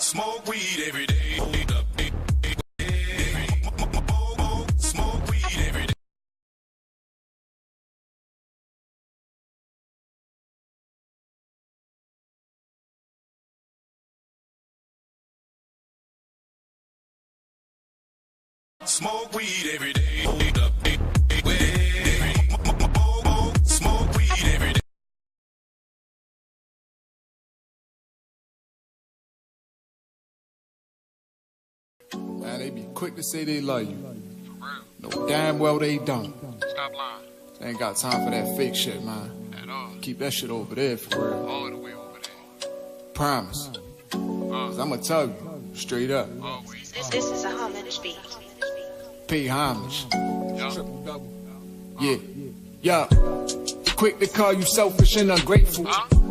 Smoke weed every day. Smoke weed every day. Smoke weed every day. Smoke weed every day. Man, they be quick to say they love you. No, damn well they don't. Stop lying. They ain't got time for that fake shit, man. At all. Keep that shit over there for real. All the way over there. Promise. Cause I'ma tell you, straight up. Always. This is a homage beat. Pay homage. Yo. Yeah. Yeah. Quick to call you selfish and ungrateful.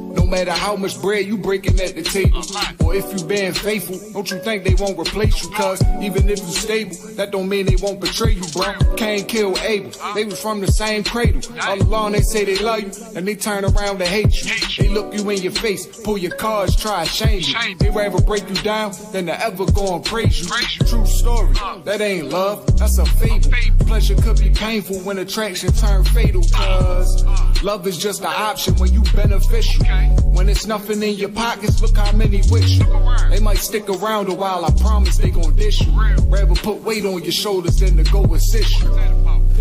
No matter how much bread you breaking at the table, or if you being faithful, don't you think they won't replace you? Cause even if you stable, that don't mean they won't betray you, bro. Cain killed Abel, they was from the same cradle. All along they say they love you, and they turn around to hate you. They look you in your face, pull your cards, try to shame you. They rather break you down than to ever go and praise you. True story, that ain't love, that's a fable. Pleasure could be painful when attraction turn fatal. Cause love is just an option when you beneficial. When it's nothing in your pockets, look how many wish you. They might stick around a while, I promise they gon' dish you. Rather put weight on your shoulders than to go assist you.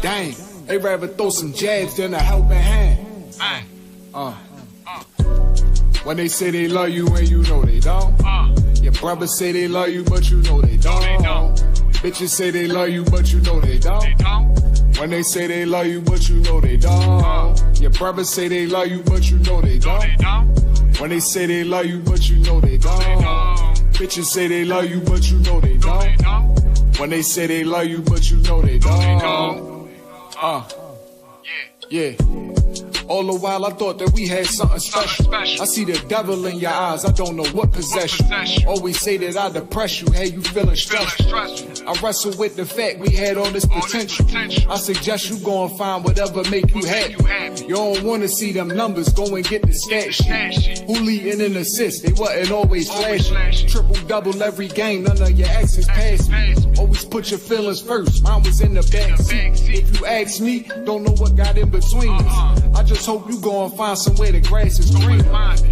Dang, they rather throw some jabs than a helping hand. When they say they love you and you know they don't. Your brothers say they love you but you know they don't. Bitches say they love you but you know they don't. When they say they love you but you know they don't. Your brothers say they love you but you know they don't. When they say they love you but you know they don't. Bitches say they love you but you know they don't. When they say they love you but you know they don't. Yeah. All the while I thought that we had something special. I see the devil in your eyes, I don't know what possess you. Always say that I depress you, hey, you feeling stressed. I wrestle with the fact we had all this potential. I suggest you go and find whatever make you happy. You don't want to see them numbers, go and get the stat sheet. Who leading in assists, they wasn't always flashy. Triple double every game, none of your exes passed me. Always put your feelings first, mine was in the backseat. If you ask me, don't know what got in between us. I just hope you go and find somewhere the grass is greener.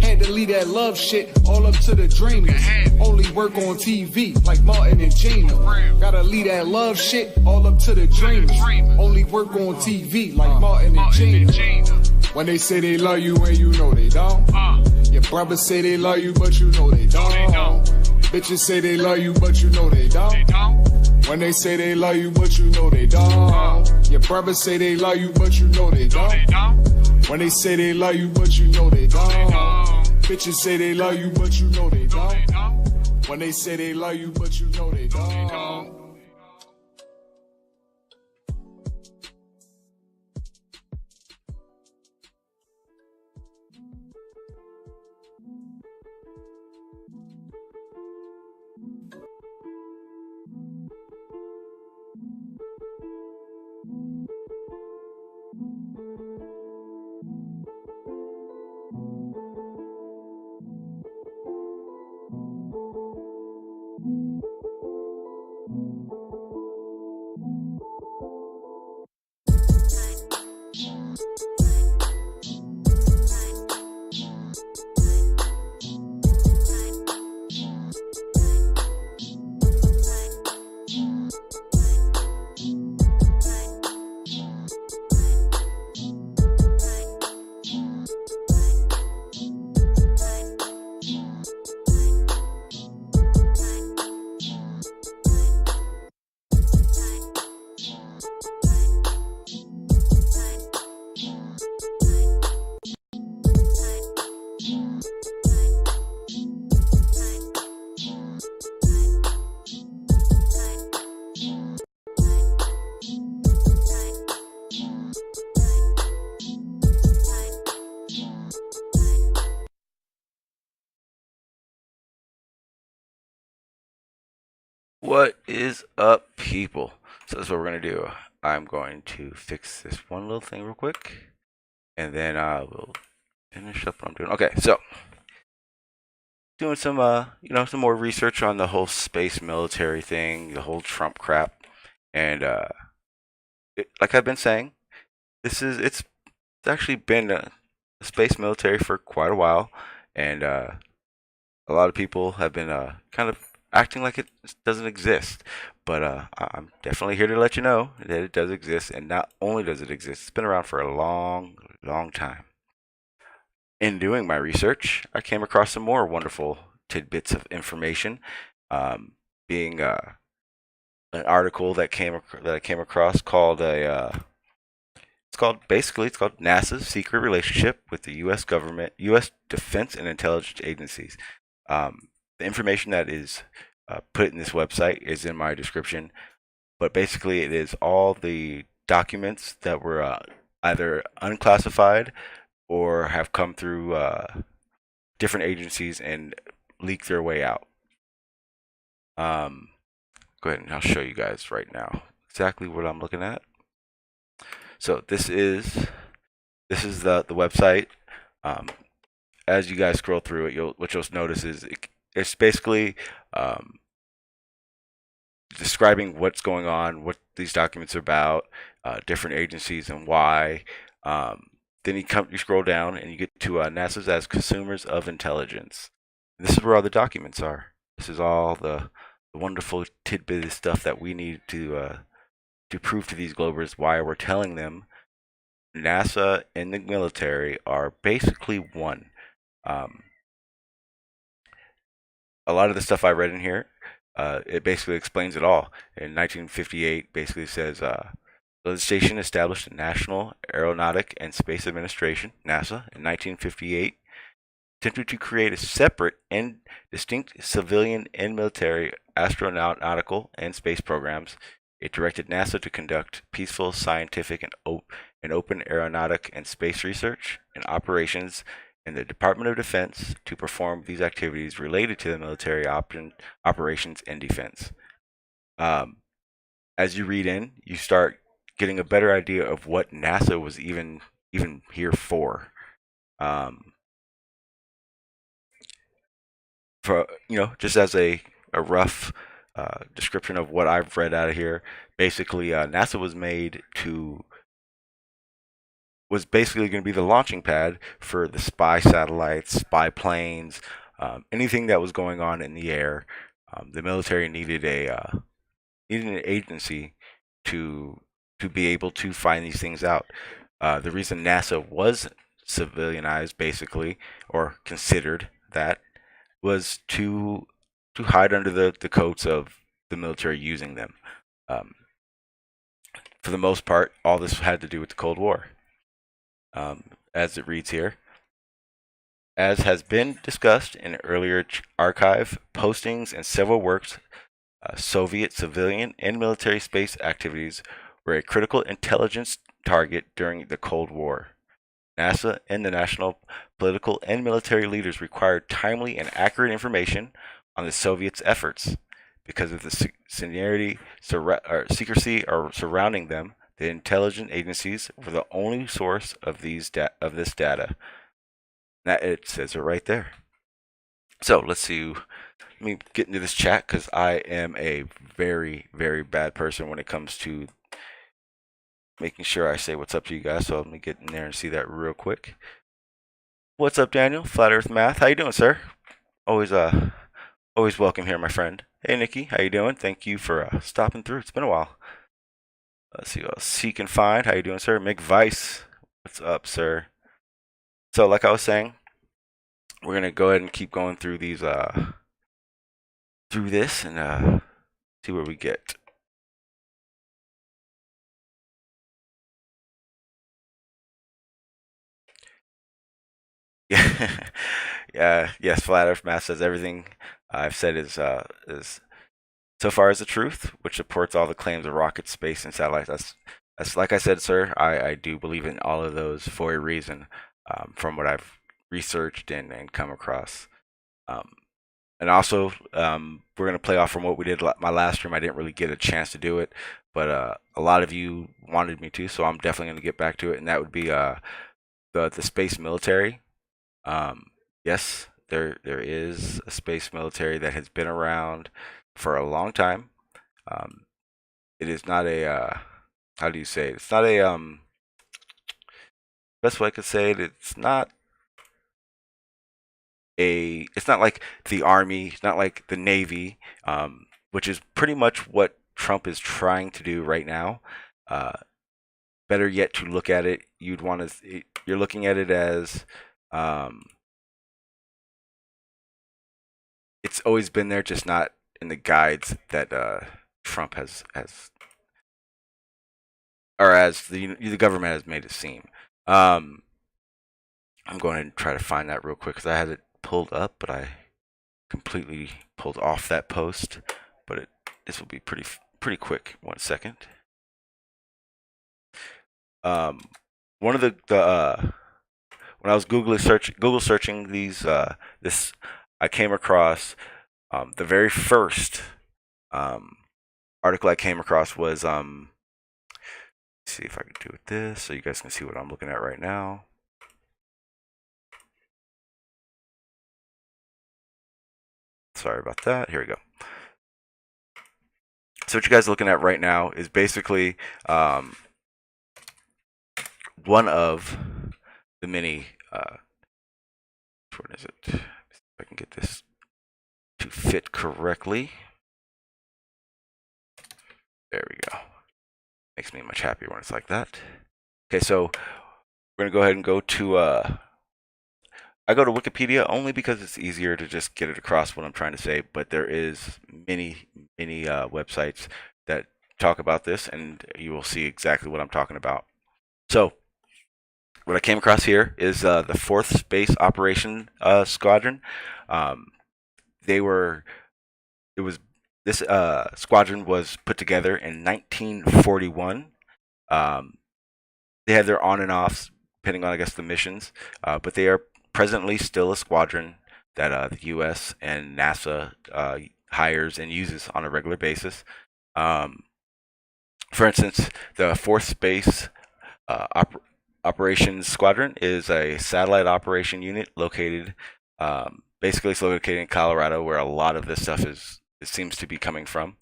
Had to leave that love shit all up to the dreamers. Only work on TV like Martin and Gina. Gotta leave that love shit all up to the dreamers. Only work on TV like Martin and Gina. When they say they love you and you know they don't. Your brothers say they love you but you know they don't. Bitches say they love you but you know they don't. When they say they love you but you know they don't. Your brothers say they love you but you know they don't. When they say they love you but you know they don't. Bitches say they love you but you know they don't. When they say they love you but you know they don't. What is up, people? So that's what we're gonna do. I'm going to fix this one little thing real quick, and then I will finish up what I'm doing. Okay, so doing some some more research on the whole space military thing, the whole Trump crap, and like I've been saying, it's actually been a space military for quite a while, and a lot of people have been kind of acting like it doesn't exist. But I'm definitely here to let you know that it does exist, and not only does it exist, it's been around for a long, long time. In doing my research, I came across some more wonderful tidbits of information, being an article that I came across called it's called NASA's secret relationship with the U.S. government, U.S. defense and intelligence agencies. The information that is put in this website is in my description, but basically it is all the documents that were either unclassified or have come through different agencies and leaked their way out. Go ahead and I'll show you guys right now exactly what I'm looking at. So this is the website. As you guys scroll through it, what you'll notice is it's basically describing what's going on, what these documents are about, different agencies and why. Then you scroll down and you get to NASA's as consumers of intelligence. And this is where all the documents are. This is all the wonderful tidbit of stuff that we need to prove to these Globers why we're telling them NASA and the military are basically one. A lot of the stuff I read in here, it basically explains it all. In 1958, basically says legislation established the National Aeronautic and Space Administration, NASA, in 1958, attempted to create a separate and distinct civilian and military astronautical and space programs. It directed NASA to conduct peaceful, scientific, and open aeronautic and space research and operations in the Department of Defense to perform these activities related to the military operations and defense. As you read in, you start getting a better idea of what NASA was even here for. Just as a rough description of what I've read out of here, basically NASA was basically going to be the launching pad for the spy satellites, spy planes, anything that was going on in the air. The military needed an agency to be able to find these things out. The reason NASA was civilianized, basically, or considered that, was to hide under the coats of the military using them. For the most part, all this had to do with the Cold War. As it reads here, as has been discussed in earlier archive postings and several works, Soviet civilian and military space activities were a critical intelligence target during the Cold War. NASA and the national political and military leaders required timely and accurate information on the Soviets' efforts. Because of the secrecy surrounding them, the intelligence agencies were the only source of this data. That it says it right there. So let's see. Let me get into this chat because I am a very, very bad person when it comes to making sure I say what's up to you guys. So let me get in there and see that real quick. What's up, Daniel? Flat Earth Math. How you doing, sir? Always welcome here, my friend. Hey, Nikki. How you doing? Thank you for stopping through. It's been a while. Let's see what else. Seek and Find. How you doing, sir? Mick Vice. What's up, sir? So, like I was saying, we're gonna go ahead and keep going through these through this and see where we get. Yeah, yes. Flat Earth Math says everything I've said is so far is the truth, which supports all the claims of rockets, space, and satellites. That's like I said, sir. I do believe in all of those for a reason, from what I've researched and come across. And also, we're gonna play off from what we did my last stream. I didn't really get a chance to do it, but a lot of you wanted me to, so I'm definitely gonna get back to it. And that would be the space military. Yes, there is a space military that has been around for a long time. It is not a how do you say it? It's not a best way I could say it. It's not like the army. It's not like the navy, which is pretty much what Trump is trying to do right now. Better yet, to look at it, you're looking at it as it's always been there, just not in the guides that Trump has or as the government has made it seem. I'm going to try to find that real quick because I had it pulled up, but I completely pulled off that post. But this will be pretty quick. 1 second. One of the when I was Google searching these this, I came across the very first article I came across was see if I can do it this so you guys can see what I'm looking at right now. Sorry about that. Here we go. So what you guys are looking at right now is basically one of the many which one is it? If I can get this to fit correctly. There we go. Makes me much happier when it's like that. Okay, so we're gonna go ahead and go to I go to Wikipedia only because it's easier to just get it across what I'm trying to say, but there is many websites that talk about this, and you will see exactly what I'm talking about. So what I came across here is the 4th Space Operation Squadron. This squadron was put together in 1941. They had their on and offs depending on, I guess, the missions, but they are presently still a squadron that the U.S. and NASA hires and uses on a regular basis. For instance, the 4th Space Operations Squadron is a satellite operation unit located, basically it's located in Colorado, where a lot of this stuff it seems to be coming from.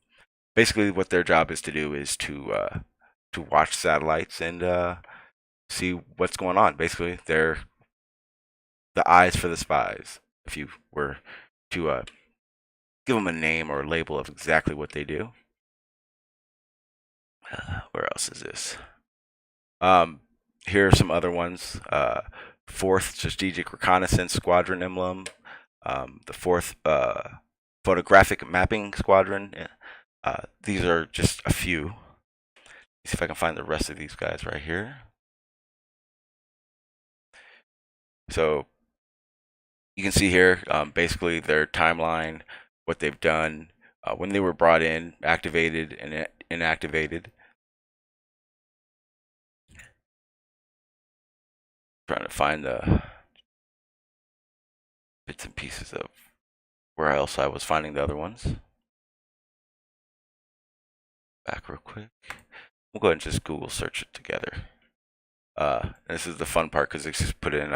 Basically, what their job is to do is to watch satellites and see what's going on. Basically, they're the eyes for the spies, if you were to give them a name or a label of exactly what they do. Where else is this? Here are some other ones. 4th Strategic Reconnaissance Squadron emblem. The 4th Photographic Mapping Squadron. These are just a few. Let's see if I can find the rest of these guys right here. So you can see here basically their timeline, what they've done, when they were brought in, activated, and inactivated. Trying to find the bits and pieces of where else I was finding the other ones. Back real quick. We'll go ahead and just Google search it together. This is the fun part because it's just put in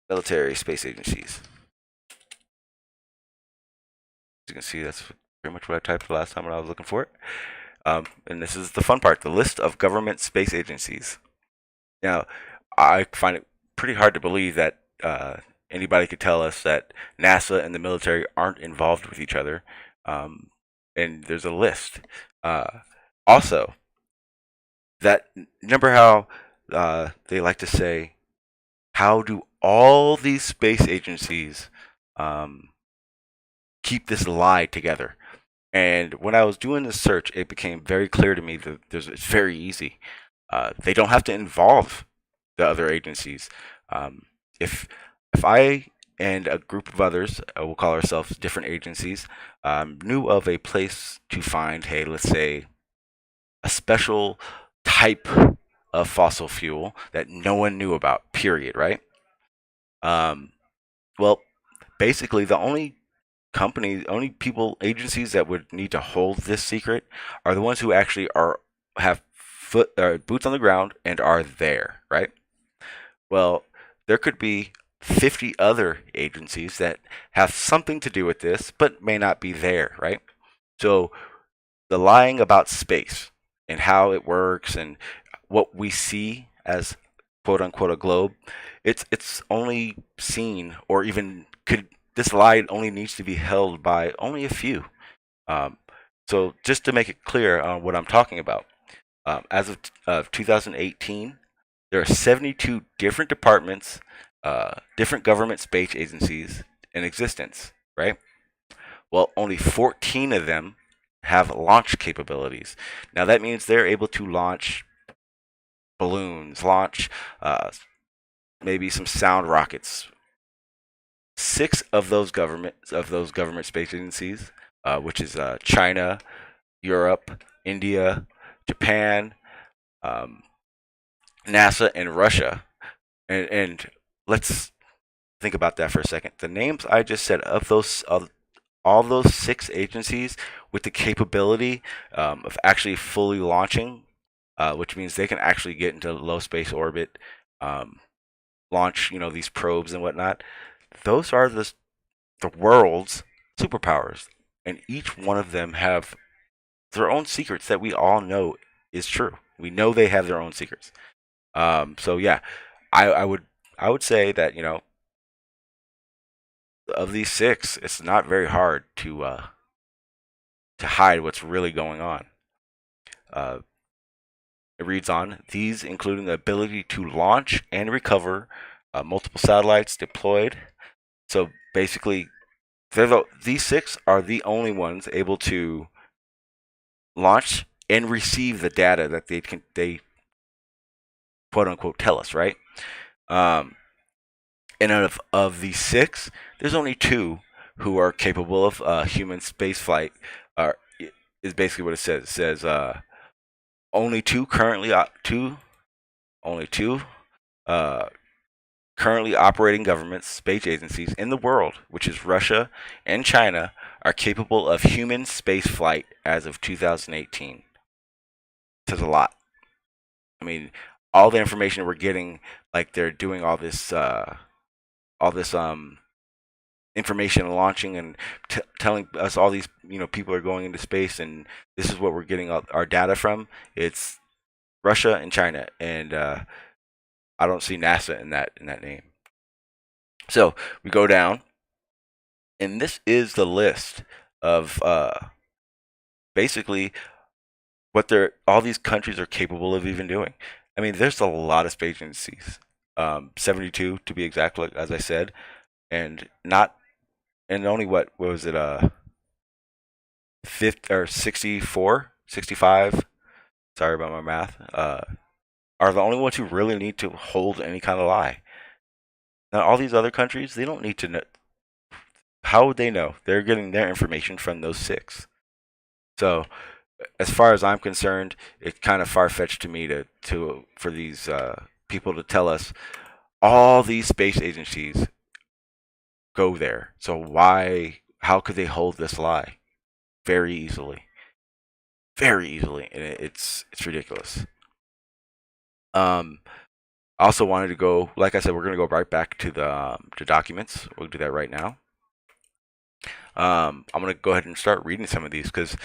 military space agencies. As you can see, that's pretty much what I typed the last time when I was looking for it. And this is the fun part, the list of government space agencies. Now, I find it pretty hard to believe that anybody could tell us that NASA and the military aren't involved with each other. And there's a list. Also, that remember how they like to say, how do all these space agencies keep this lie together? And when I was doing this search, it became very clear to me that it's very easy. They don't have to involve the other agencies. If I and a group of others, we'll call ourselves different agencies, knew of a place to find, hey, let's say, a special type of fossil fuel that no one knew about, period, right? Well, basically, the only agencies that would need to hold this secret are the ones who actually have boots on the ground and are there, right? Well, there could be 50 other agencies that have something to do with this, but may not be there, right? So the lying about space and how it works and what we see as quote unquote a globe, it's only seen or even could this lie only needs to be held by only a few. Um, so just to make it clear on what I'm talking about, as of 2018, there are 72 different departments, different government space agencies in existence, right? Well, only 14 of them have launch capabilities. Now that means they're able to launch balloons, launch maybe some sound rockets. Six of those government space agencies, which is China, Europe, India, Japan, um, NASA, and Russia. And let's think about that for a second. The names I just said of those all those six agencies with the capability of actually fully launching, which means they can actually get into low space orbit, um, launch these probes and whatnot. Those are the world's superpowers, and each one of them have their own secrets that we all know is true. We know they have their own secrets. So yeah, I would say that of these six, it's not very hard to hide what's really going on. Uh, it reads on, these including the ability to launch and recover multiple satellites deployed. So basically, these six are the only ones able to launch and receive the data that they quote unquote tell us, right? And out of these six, there's only two who are capable of human space flight. Is basically what it says. It says only two only two uh, currently operating government space agencies in the world, which is Russia and China, are capable of human space flight as of 2018. It says a lot. I mean, all the information we're getting, like they're doing all this information launching and telling us all these people are going into space, and this is what we're getting our data from. It's Russia and China, and I don't see NASA in that name. So we go down, and this is the list of basically what all these countries are capable of even doing. I mean, there's a lot of space agencies, 72 to be exact, like as I said, and only what was it, 50 or 64, 65? Sorry about my math. Are the only ones who really need to hold any kind of lie. Now, all these other countries, they don't need to know. How would they know? They're getting their information from those six. So, as far as I'm concerned, it's kind of far fetched to me for these people to tell us all these space agencies go there. So how could they hold this lie? Very easily. Very easily. And it's ridiculous. I also wanted to go, like I said, we're going to go right back to the documents. We'll do that right now. I'm going to go ahead and start reading some of these because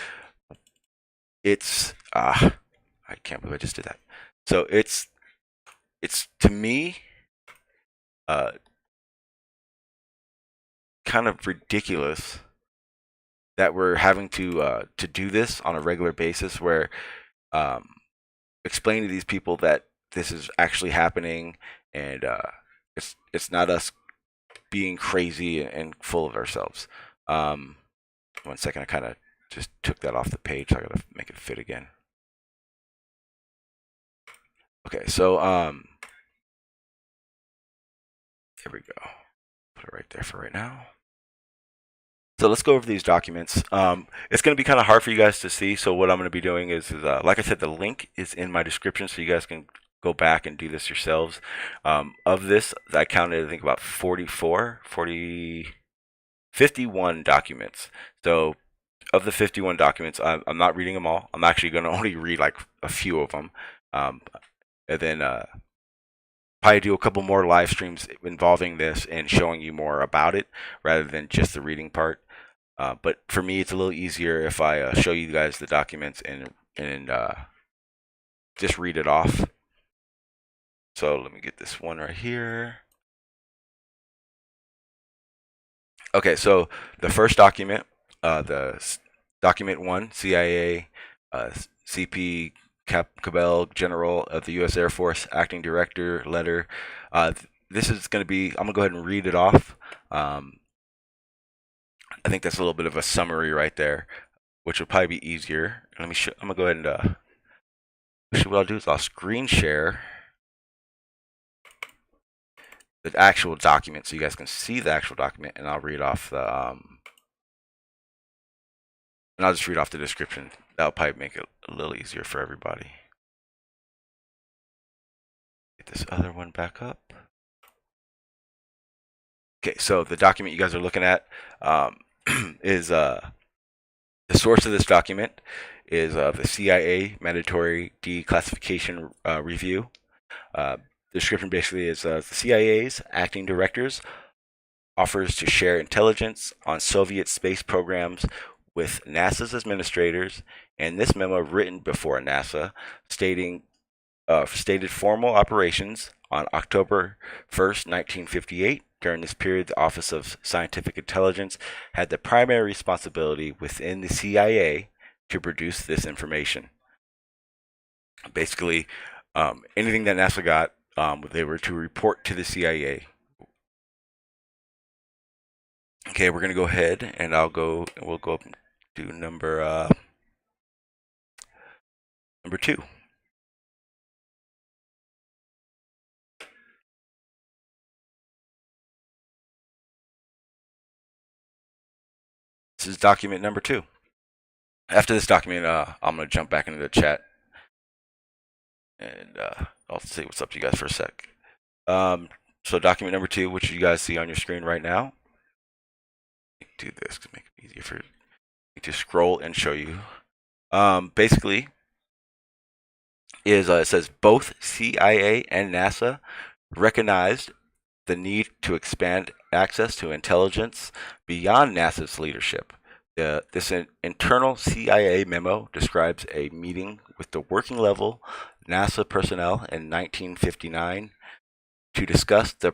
it's, I can't believe I just did that. So it's to me, kind of ridiculous that we're having to do this on a regular basis, where explain to these people that this is actually happening, and it's not us being crazy and full of ourselves. 1 second, I kind of just took that off the page, so I gotta make it fit again. Okay, so here we go. Put it right there for right now. So let's go over these documents. It's going to be kind of hard for you guys to see, so what I'm going to be doing is like I said, the link is in my description, so you guys can go back and do this yourselves. Of this, I counted, I think, about 51 documents. So of the 51 documents, I'm not reading them all. I'm actually going to only read like a few of them. And then probably do a couple more live streams involving this and showing you more about it rather than just the reading part. But for me, it's a little easier if I show you guys the documents and just read it off. So let me get this one right here. Okay, so the first document, document 1, CIA, CP Cabell, General of the U.S. Air Force, Acting Director, letter. This is going to be, I'm going to go ahead and read it off. I think that's a little bit of a summary right there, which will probably be easier. Let me show, I'm going to go ahead and, actually what I'll do is I'll screen share the actual document so you guys can see the actual document, and I'll read off the, and I'll just read off the description. That'll probably make it a little easier for everybody. Get this other one back up. Okay, so the document you guys are looking at is the source of this document is the CIA Mandatory Declassification Review. The description basically is the CIA's acting directors offers to share intelligence on Soviet space programs with NASA's administrators, and this memo written before NASA stated formal operations on October 1st, 1958. During this period, the Office of Scientific Intelligence had the primary responsibility within the CIA to produce this information. Basically, anything that NASA got, they were to report to the CIA. Okay, we're gonna go ahead and we'll go up and do number 2. This is document number 2. After this document, I'm gonna jump back into the chat and I'll say what's up to you guys for a sec. So document number 2, which you guys see on your screen right now. Do this to make it easier for me to scroll and show you. Basically, is it says both CIA and NASA recognized the need to expand access to intelligence beyond NASA's leadership. This internal CIA memo describes a meeting with the working level NASA personnel in 1959 to discuss the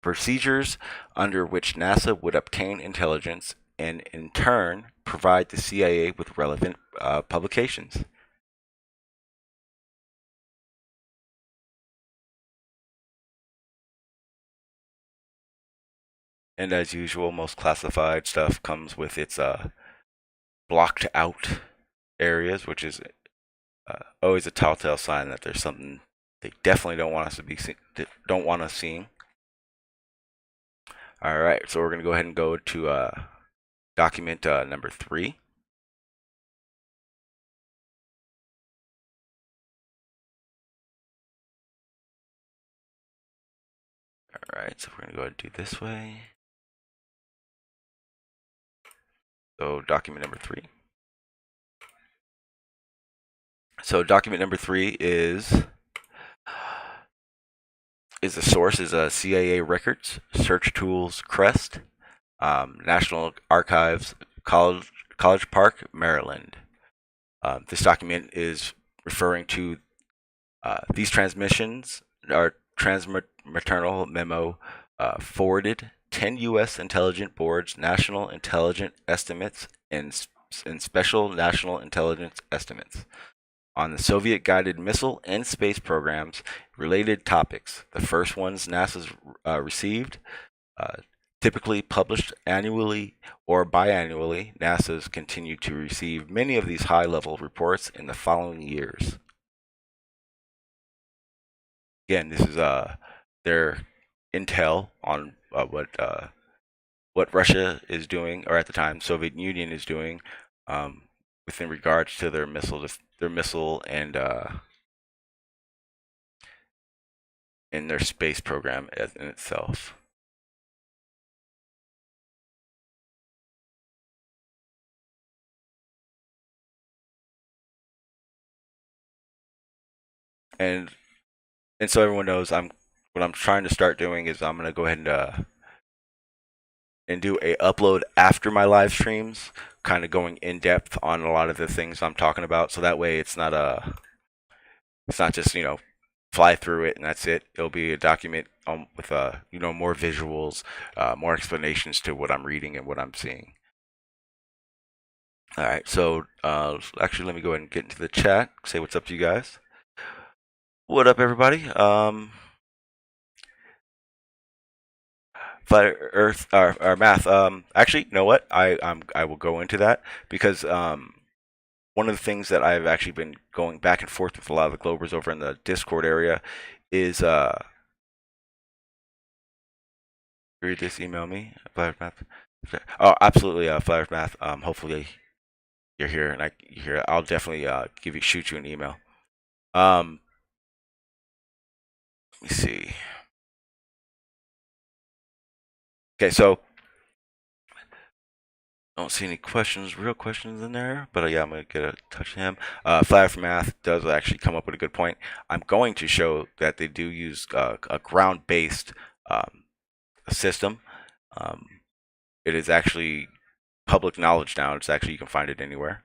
procedures under which NASA would obtain intelligence and in turn provide the CIA with relevant publications. And as usual, most classified stuff comes with its blocked out areas, which is always a telltale sign that there's something they definitely don't want us to be don't want us seeing. All right, so we're gonna go ahead and go to document number 3. All right, so we're gonna go ahead and do this way. So document number 3. So document number 3 is the source is CIA records, search tools, CREST, National Archives, College Park, Maryland. This document is referring to these transmissions are transmaternal memo forwarded 10 U.S. intelligence boards, national intelligence estimates, and special national intelligence estimates on the Soviet guided missile and space programs, related topics. The first ones NASA's received, typically published annually or biannually. NASA's continued to receive many of these high-level reports in the following years. Again, this is their intel on what Russia is doing, or at the time Soviet Union is doing, within regards to their missile and in their space program in itself. And and so everyone knows, what I'm trying to start doing is I'm gonna go ahead and do a upload after my live streams, kind of going in depth on a lot of the things I'm talking about. So that way, it's not just fly through it and that's it. It'll be a document with more visuals, more explanations to what I'm reading and what I'm seeing. All right, so actually, let me go ahead and get into the chat. Say what's up to you guys. What up, everybody? Flat Earth or math. Actually, you know what? I will go into that because one of the things that I've actually been going back and forth with a lot of the Globers over in the Discord area is read this, email me, Flat Earth Math. Oh, absolutely, Flat Earth Math. Hopefully you're here and you hear. I'll definitely shoot you an email. Let me see. Okay, so I don't see any real questions in there, but yeah, I'm gonna get a touch of him. Flat Earth Math does actually come up with a good point. I'm going to show that they do use a ground-based system. It is actually public knowledge now. It's actually, you can find it anywhere.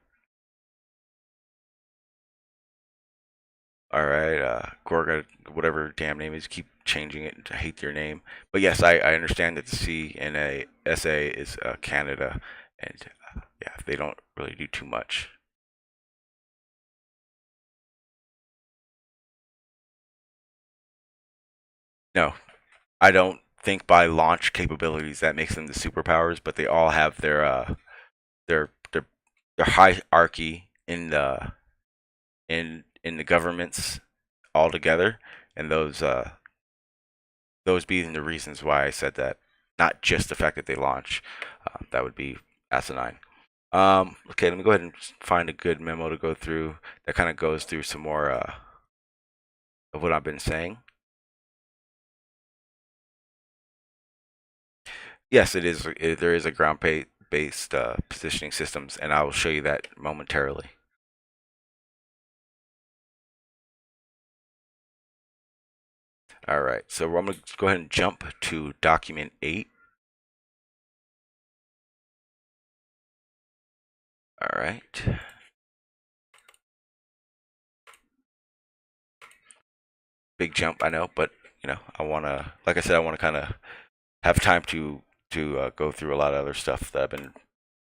All right, Gorga, whatever damn name is, keep changing it to hate your name. But yes, I understand that the CNASA is Canada, and yeah, they don't really do too much. No, I don't think by launch capabilities that makes them the superpowers, but they all have their their hierarchy in the governments altogether, and those being the reasons why I said that, not just the fact that they launch. That would be asinine. Okay, let me go ahead and find a good memo to go through that kind of goes through some more of what I've been saying. Yes, it is. There is a ground-based positioning systems, and I will show you that momentarily. All right, so I'm going to go ahead and jump to document 8. All right. Big jump, I know, but I want to, like I said, I want to kind of have time to go through a lot of other stuff that I've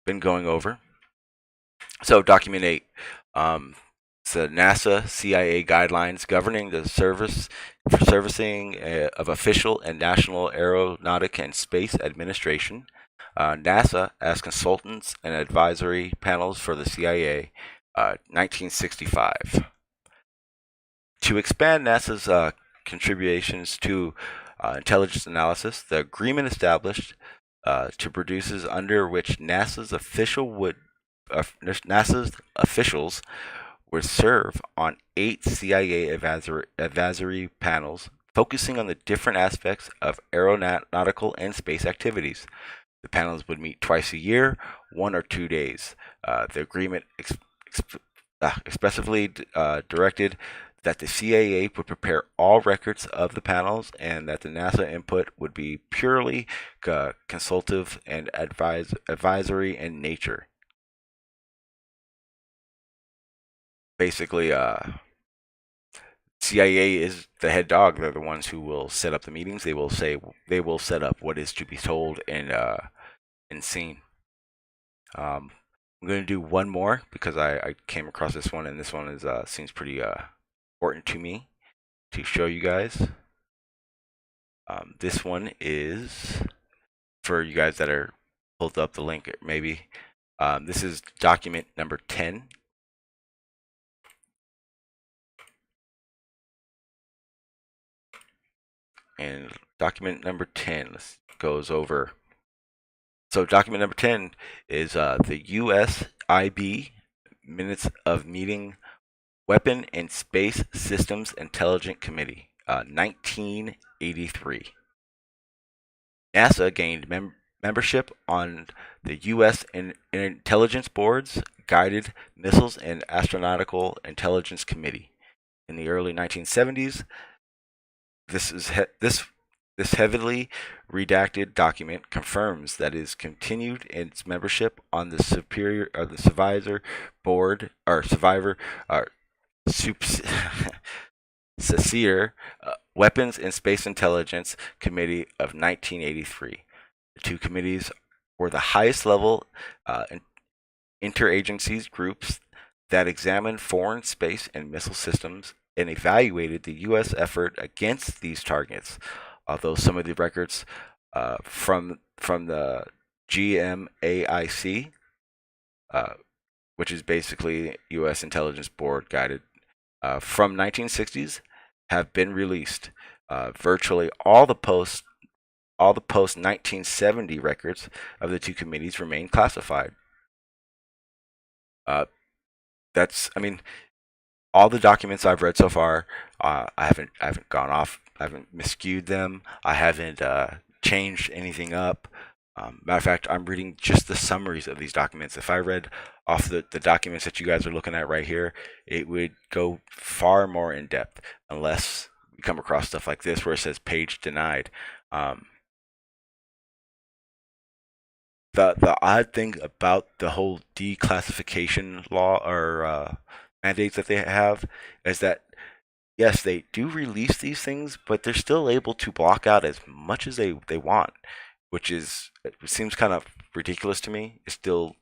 been going over. So document 8. It's the NASA CIA guidelines governing the servicing of official and national aeronautic and space administration. NASA as consultants and advisory panels for the CIA, 1965. To expand NASA's contributions to intelligence analysis, the agreement established to produces under which NASA's officials would serve on 8 CIA advisory panels, focusing on the different aspects of aeronautical and space activities. The panels would meet twice a year, 1 or 2 days. The agreement expressively directed that the CIA would prepare all records of the panels and that the NASA input would be purely consultative and advisory in nature. Basically, CIA is the head dog. They're the ones who will set up the meetings. They will set up what is to be told and seen. I'm going to do one more because I came across this one, and this one is seems pretty important to me to show you guys. This one is for you guys that are pulled up the link maybe. This is document number 10. And document number 10 goes over. So document number 10 is the USIB minutes of meeting Weapon and Space Systems Intelligence Committee, 1983. NASA gained membership on the U.S. Intelligence Board's Guided Missiles and Astronautical Intelligence Committee. In the early 1970s, this heavily redacted document confirms that it is continued in its membership on the survivor board or survivor Sups- Secure Weapons and Space Intelligence Committee of 1983. The two committees were the highest level interagencies groups that examined foreign space and missile systems and evaluated the U.S. effort against these targets. Although some of the records from the GMAIC, which is basically U.S. Intelligence Board guided from 1960s, have been released. Virtually all the post 1970 records of the two committees remain classified. I mean, all the documents I've read so far, I haven't gone off, I haven't miscued them, I haven't changed anything up. Matter of fact, I'm reading just the summaries of these documents. If I read off the documents that you guys are looking at right here, it would go far more in depth, unless you come across stuff like this where it says page denied. The odd thing about the whole declassification law or mandates that they have is that yes, they do release these things, but they're still able to block out as much as they want, which is it seems kind of ridiculous to me. It still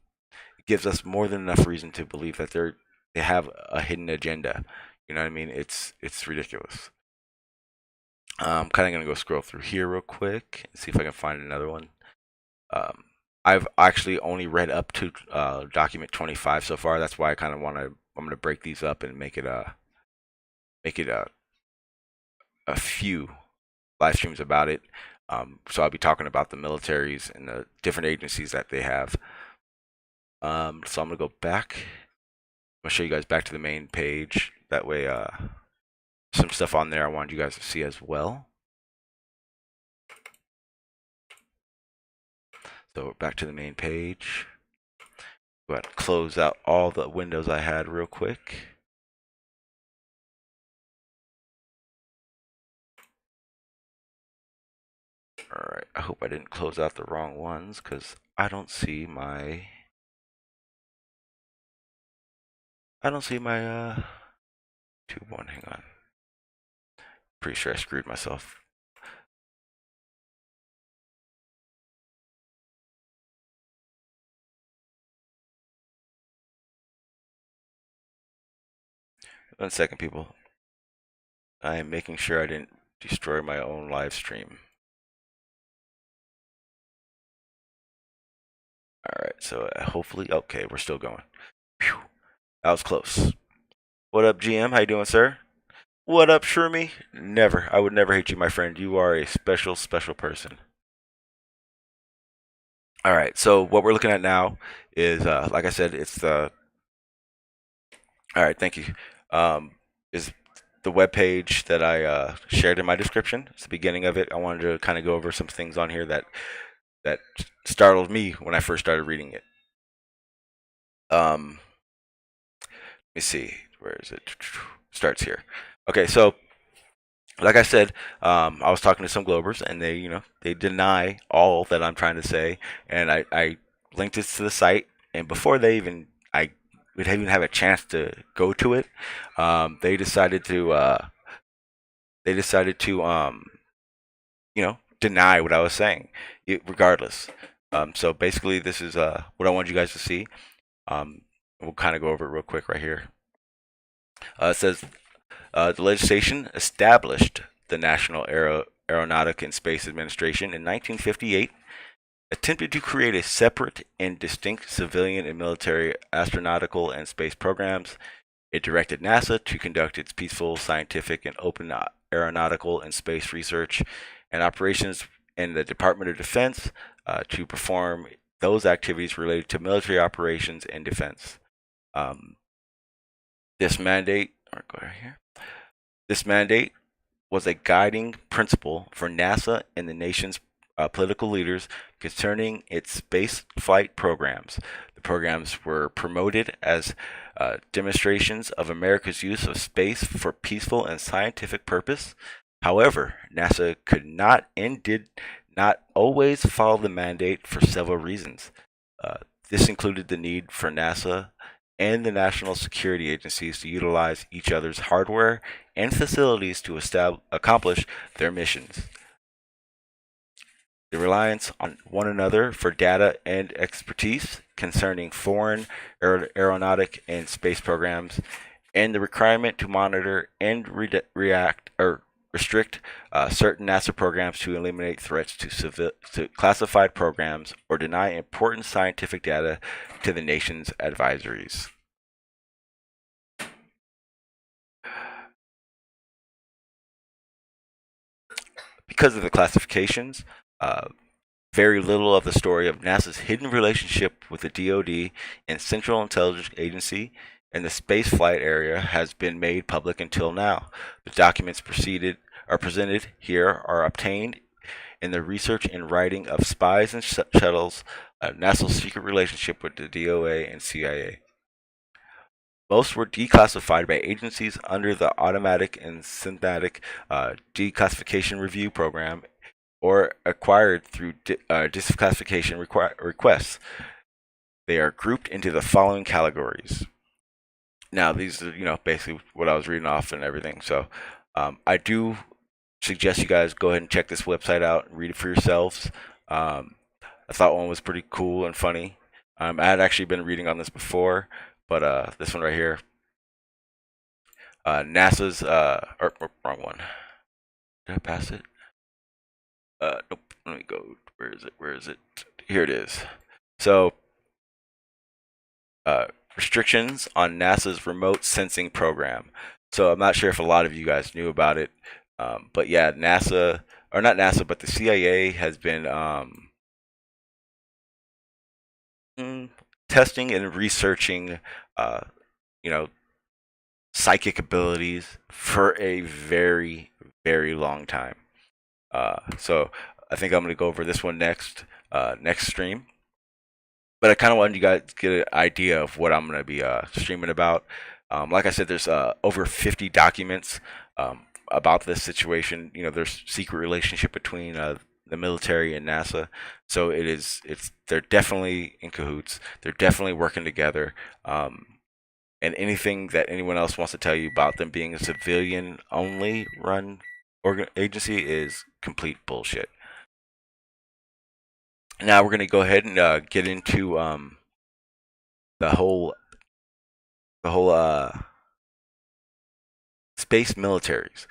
gives us more than enough reason to believe that they have a hidden agenda. You know what I mean? It's ridiculous. I'm kind of gonna go scroll through here real quick and see if I can find another one. I've actually only read up to document 25 so far. That's why I kind of I'm gonna break these up and make it a few live streams about it. So I'll be talking about the militaries and the different agencies that they have. So I'm gonna go back. I'm gonna show you guys back to the main page. That way, some stuff on there I wanted you guys to see as well. So back to the main page. Go ahead and close out all the windows I had real quick. Alright, I hope I didn't close out the wrong ones because I don't see my 2-1, hang on. Pretty sure I screwed myself. One second, people. I am making sure I didn't destroy my own live stream. Alright, so hopefully, okay, we're still going. Whew, that was close. What up, GM? How you doing, sir? What up, Shroomy? Never. I would never hate you, my friend. You are a special, special person. Alright, so what we're looking at now is, like I said, it's the... Alright, thank you. Is the web page that I shared in my description. It's the beginning of it. I wanted to kind of go over some things on here that startled me when I first started reading it. Let me see, where is it? Starts here. Okay, so like I said, I was talking to some Globers, and they deny all that I'm trying to say, and I linked it to the site, and before I would even have a chance to go to it, they decided to deny what I was saying, regardless. So basically, this is what I wanted you guys to see. We'll kind of go over it real quick right here. It says the legislation established the National Aeronautic and Space Administration in 1958, attempted to create a separate and distinct civilian and military astronautical and space programs. It directed NASA to conduct its peaceful, scientific, and open aeronautical and space research and operations in the Department of Defense to perform those activities related to military operations and defense. This mandate was a guiding principle for NASA and the nation's political leaders concerning its space flight programs. The programs were promoted as demonstrations of America's use of space for peaceful and scientific purpose. However, NASA could not and did not always follow the mandate for several reasons. This included the need for NASA and the national security agencies to utilize each other's hardware and facilities to accomplish their missions. The reliance on one another for data and expertise concerning foreign aeronautic and space programs, and the requirement to monitor and restrict certain NASA programs to eliminate threats to classified programs or deny important scientific data to the nation's advisories. Because of the classifications, very little of the story of NASA's hidden relationship with the DoD and Central Intelligence Agency and the spaceflight area has been made public until now. The documents presented here are obtained in the research and writing of spies and shuttles, NASA's secret relationship with the DOA and CIA. Most were declassified by agencies under the Automatic and Synthetic Declassification Review Program or acquired through declassification requests. They are grouped into the following categories. Now, these are, basically what I was reading off and everything. So I do suggest you guys go ahead and check this website out and read it for yourselves. I thought one was pretty cool and funny. I had actually been reading on this before, but this one right here, NASA's, wrong one. Did I pass it? Nope. Let me go. Where is it? Here it is. So, restrictions on NASA's remote sensing program. So I'm not sure if a lot of you guys knew about it, but yeah, NASA, or not NASA, but the CIA has been testing and researching, psychic abilities for a very, very long time. So I think I'm going to go over this one next stream. But I kind of wanted you guys to get an idea of what I'm going to be streaming about. Like I said, there's over 50 documents about this situation. There's secret relationship between the military and NASA. So they're definitely in cahoots. They're definitely working together. And anything that anyone else wants to tell you about them being a civilian-only run agency is complete bullshit. Now we're going to go ahead and get into the whole space militaries.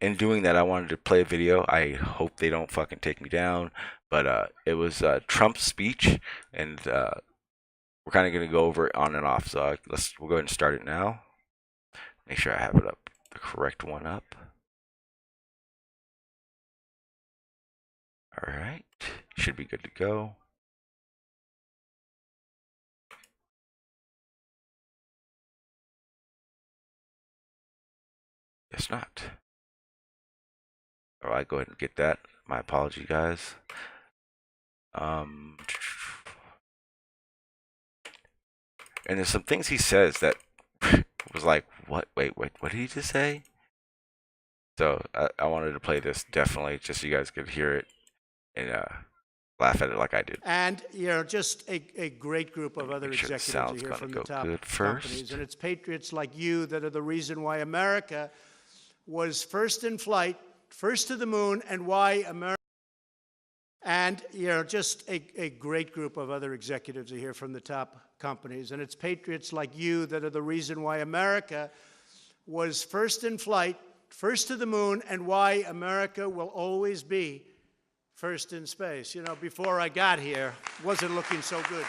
In doing that, I wanted to play a video. I hope they don't fucking take me down, but it was Trump's speech, and we're kind of going to go over it on and off. So we'll go ahead and start it now. Make sure I have it up, the correct one up. All right, should be good to go. Guess not. All right, go ahead and get that. My apology, guys. And there's some things he says that was like, what? Wait, what did he just say? So I wanted to play this definitely, just so you guys could hear it and laugh at it like I did. And, just a great group of other executives here from the top companies. And it's patriots like you that are the reason why America was first in flight, first to the moon, and why America... And, just a great group of other executives are here from the top companies. And it's patriots like you that are the reason why America was first in flight, first to the moon, and why America will always be first in space. Before I got here, wasn't looking so good.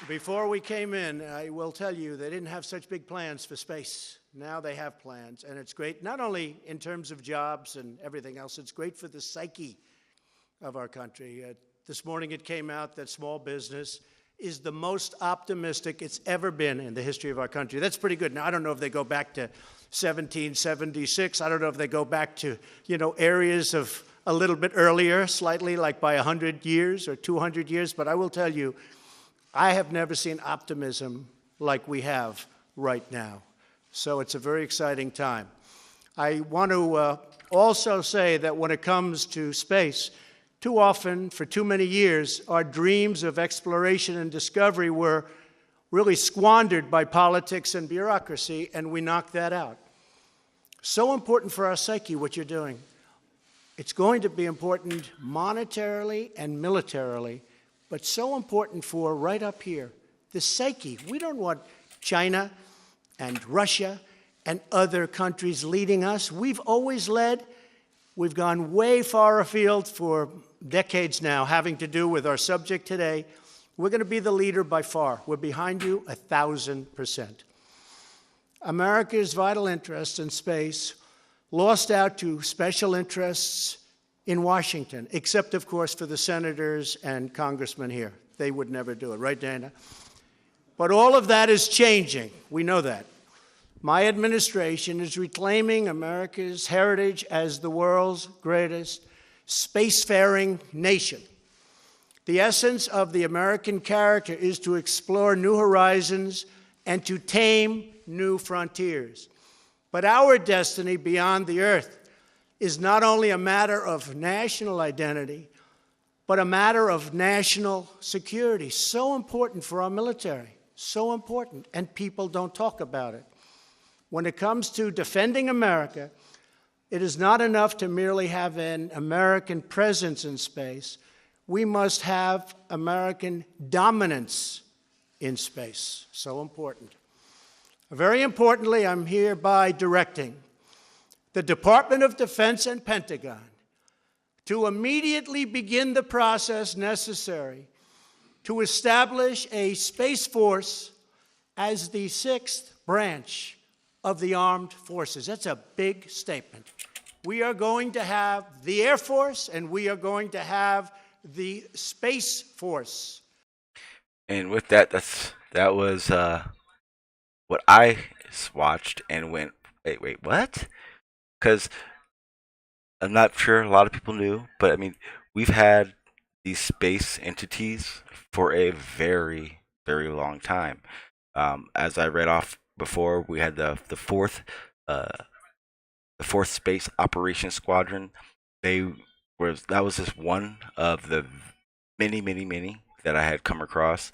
Before we came in, I will tell you, they didn't have such big plans for space. Now they have plans, and it's great, not only in terms of jobs and everything else, it's great for the psyche of our country. This morning it came out that small business is the most optimistic it's ever been in the history of our country. That's pretty good. Now, I don't know if they go back to 1776. I don't know if they go back to, areas of a little bit earlier, slightly, like by 100 years or 200 years. But I will tell you, I have never seen optimism like we have right now. So it's a very exciting time. I want to also say that when it comes to space, too often, for too many years, our dreams of exploration and discovery were really squandered by politics and bureaucracy, and we knocked that out. So important for our psyche, what you're doing. It's going to be important monetarily and militarily, but so important for right up here, the psyche. We don't want China and Russia and other countries leading us. We've always led. We've gone way far afield for decades now, having to do with our subject today. We're going to be the leader by far. We're behind you 1,000%. America's vital interest in space lost out to special interests in Washington, except, of course, for the senators and congressmen here. They would never do it, right, Dana? But all of that is changing. We know that. My administration is reclaiming America's heritage as the world's greatest spacefaring nation. The essence of the American character is to explore new horizons and to tame new frontiers. But our destiny beyond the Earth is not only a matter of national identity, but a matter of national security. So important for our military, so important, and people don't talk about it. When it comes to defending America, it is not enough to merely have an American presence in space. We must have American dominance in space. So important. Very importantly, I'm hereby directing the Department of Defense and Pentagon to immediately begin the process necessary to establish a Space Force as the sixth branch of the armed forces. That's a big statement. We are going to have the Air Force, and we are going to have the Space Force. And with that, that was what I watched and went, wait, what? Because I'm not sure a lot of people knew, but I mean, we've had these space entities for a very, very long time. As I read off before, we had the fourth Space Operations Squadron. That was just one of the many that I had come across.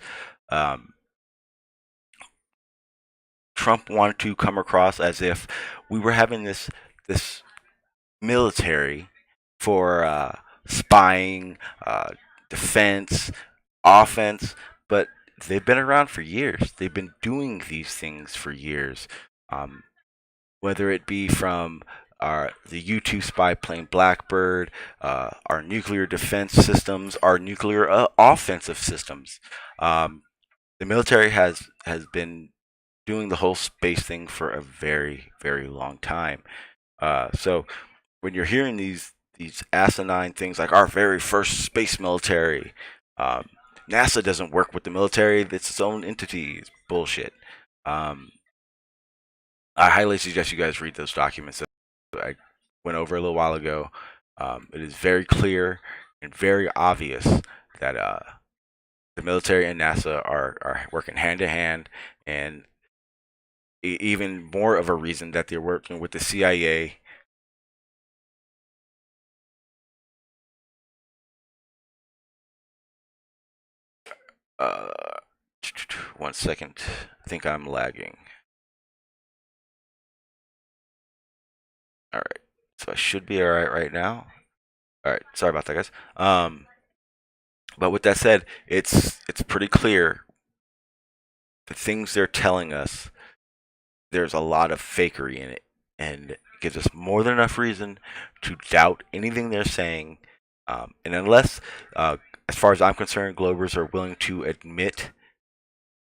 Trump wanted to come across as if we were having this military for spying, defense, offense, but they've been around for years. They've been doing these things for years. Whether it be from the U-2 spy plane Blackbird, our nuclear defense systems, our nuclear offensive systems. The military has been doing the whole space thing for a very, very long time. So when you're hearing these asinine things like our very first space military, NASA doesn't work with the military, it's its own entity, it's bullshit. I highly suggest you guys read those documents that I went over a little while ago. It is very clear and very obvious that the military and NASA are working hand in hand, and even more of a reason that they're working with the CIA. One second. I think I'm lagging. All right. So I should be all right right now. All right. Sorry about that, guys. But with that said, it's pretty clear the things they're telling us. There's a lot of fakery in it, and it gives us more than enough reason to doubt anything they're saying. And unless, as far as I'm concerned, Globers are willing to admit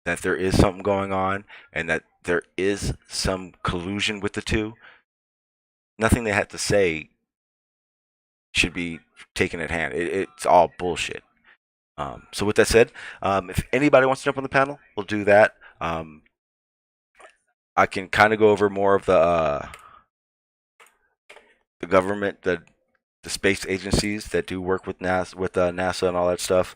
that there is something going on and that there is some collusion with the two, nothing they have to say should be taken at hand. It's all bullshit. So with that said, if anybody wants to jump on the panel, we'll do that. I can kind of go over more of the government, the space agencies that do work with NASA and all that stuff.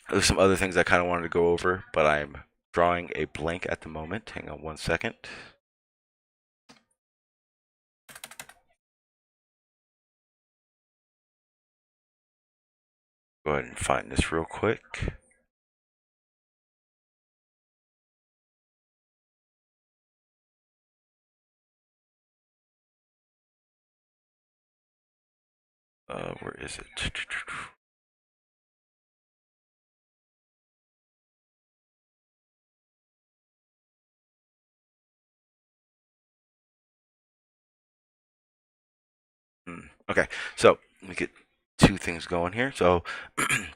There's some other things I kind of wanted to go over, but I'm drawing a blank at the moment. Hang on one second. Go ahead and find this real quick. Where is it? Okay, so let me get two things going here. So I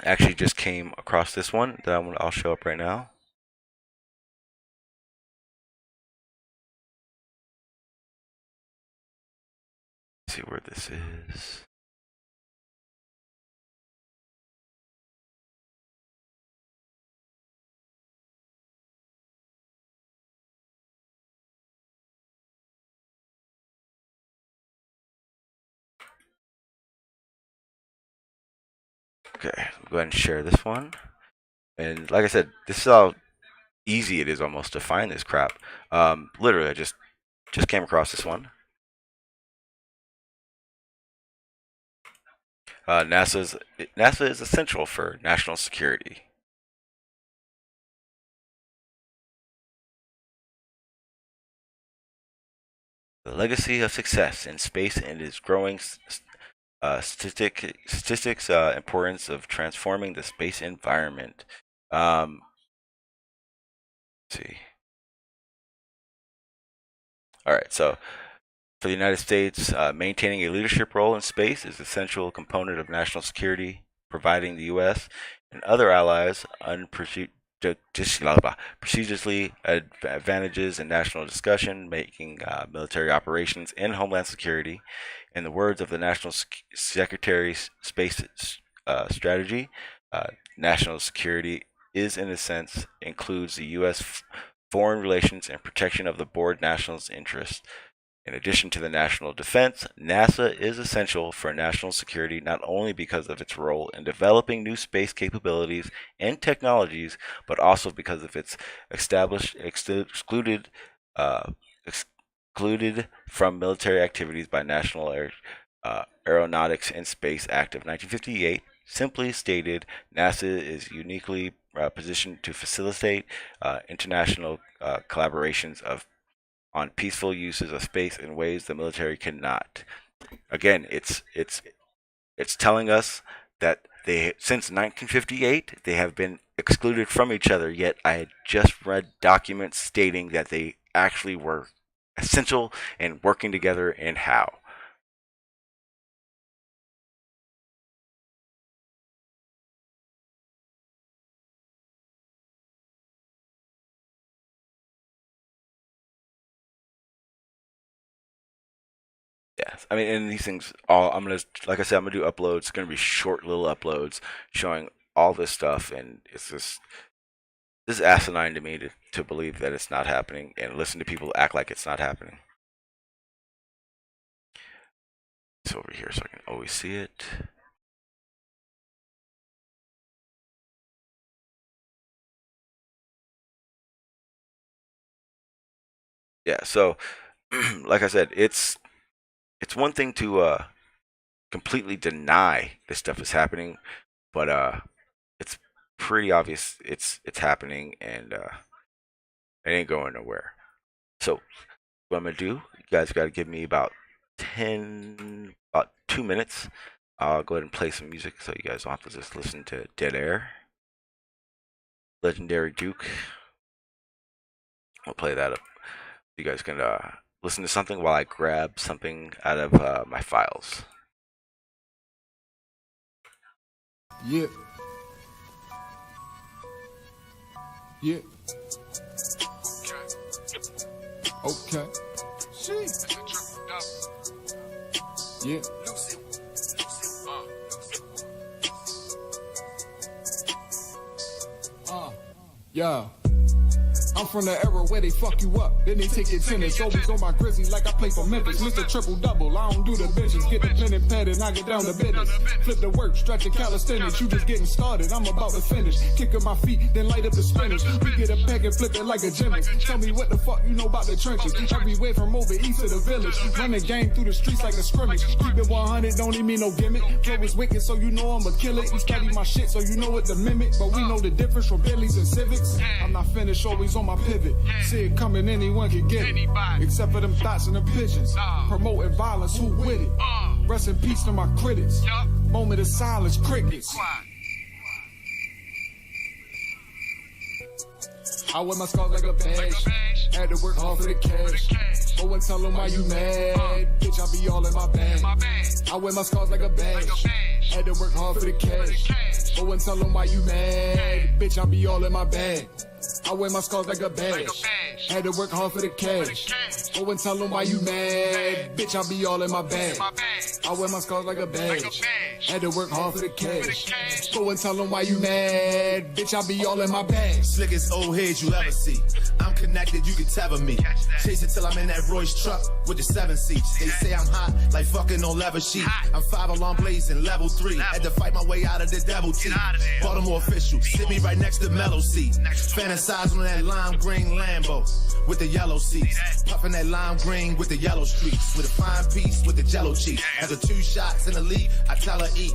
actually just came across this one that I'll show up right now. Let's see where this is. Okay, go ahead and share this one. And like I said, this is how easy it is almost to find this crap. Literally, I just came across this one. NASA is essential for national security. The legacy of success in space and its growing statistics importance of transforming the space environment. Let's see. All right, so for the United States, maintaining a leadership role in space is an essential component of national security, providing the U.S. and other allies procedurally advantages in national discussion, making military operations and homeland security. In the words of the National Secretary's Space Strategy, national security is, in a sense, includes the U.S. foreign relations and protection of the board nationals' interests. In addition to the national defense, NASA is essential for national security not only because of its role in developing new space capabilities and technologies, but also because of its excluded from military activities by National Aeronautics and Space Act of 1958. Simply stated, NASA is uniquely positioned to facilitate international collaborations on peaceful uses of space in ways the military cannot. Again, it's telling us that since 1958 they have been excluded from each other. Yet I had just read documents stating that they actually were essential in working together, and how. Yes, I mean, and these things all like I said, I'm gonna do uploads. It's gonna be short little uploads showing all this stuff, and it's just this is asinine to me to believe that it's not happening and listen to people act like it's not happening. It's over here so I can always see it. Yeah, so like I said, it's one thing to completely deny this stuff is happening, but it's pretty obvious it's happening, and it ain't going nowhere. So what I'm gonna do, you guys got to give me about 2 minutes. I'll go ahead and play some music so you guys don't have to just listen to dead air. Legendary Duke. I'll play that up. You guys can listen to something while I grab something out of my files. Yeah. Yeah. Okay. Yeah. Yeah. I'm from the era where they fuck you up, then they take your tennis. Always on my grizzly like I play for Memphis. Mr. Triple Double, I don't do the bitches. Get the pen and pad and I get down to business. Flip the work, stretch the calisthenics. You just getting started, I'm about to finish. Kicking my feet, then light up the spinners. We get a pack and flip it like a gymnast. Tell me what the fuck you know about the trenches. Everywhere from over east to the village. Run the game through the streets like a scrimmage. Keep it 100, don't need me no gimmick. Flow is wicked, so you know I'ma kill it. You study my shit, so you know what to mimic. But we know the difference from Billies and Civics. I'm not finished, always on my pivot. See it coming, anyone can get it. Except for them thoughts and them pigeons. Promoting violence, who with it? Rest in peace to my critics. Moment of silence, crickets. I wear my scars like a badge. Had to work hard for the cash. Go and tell them why you mad. Bitch, I be all in my bag. I wear my scars like a badge. Had to work hard for the cash. Go and tell them why you mad. Bitch, I be all in my bag. I wear my scars like a badge. Had to work hard for the cash. Go and tell them why you mad. Bitch, I be all in my bag. I wear my scars like a badge. Had to work hard for the cash. Go and tell them why you mad. Bitch, I be all in my bag. Slickest old heads you ever see. I'm connected, you can tether me. Chase it till I'm in that Royce truck with the 7 seats. They say I'm hot, like fucking on leather sheet. I'm 5 alarm blazing, level 3. Had to fight my way out of the devil teeth. Baltimore official, sit me right next to Mellow seat. Fantasize on that lime green Lambo with the yellow seats. Puffing that lime green with the yellow streaks. With a fine piece with the jello cheeks. After 2 shots in the lead, I tell her eat.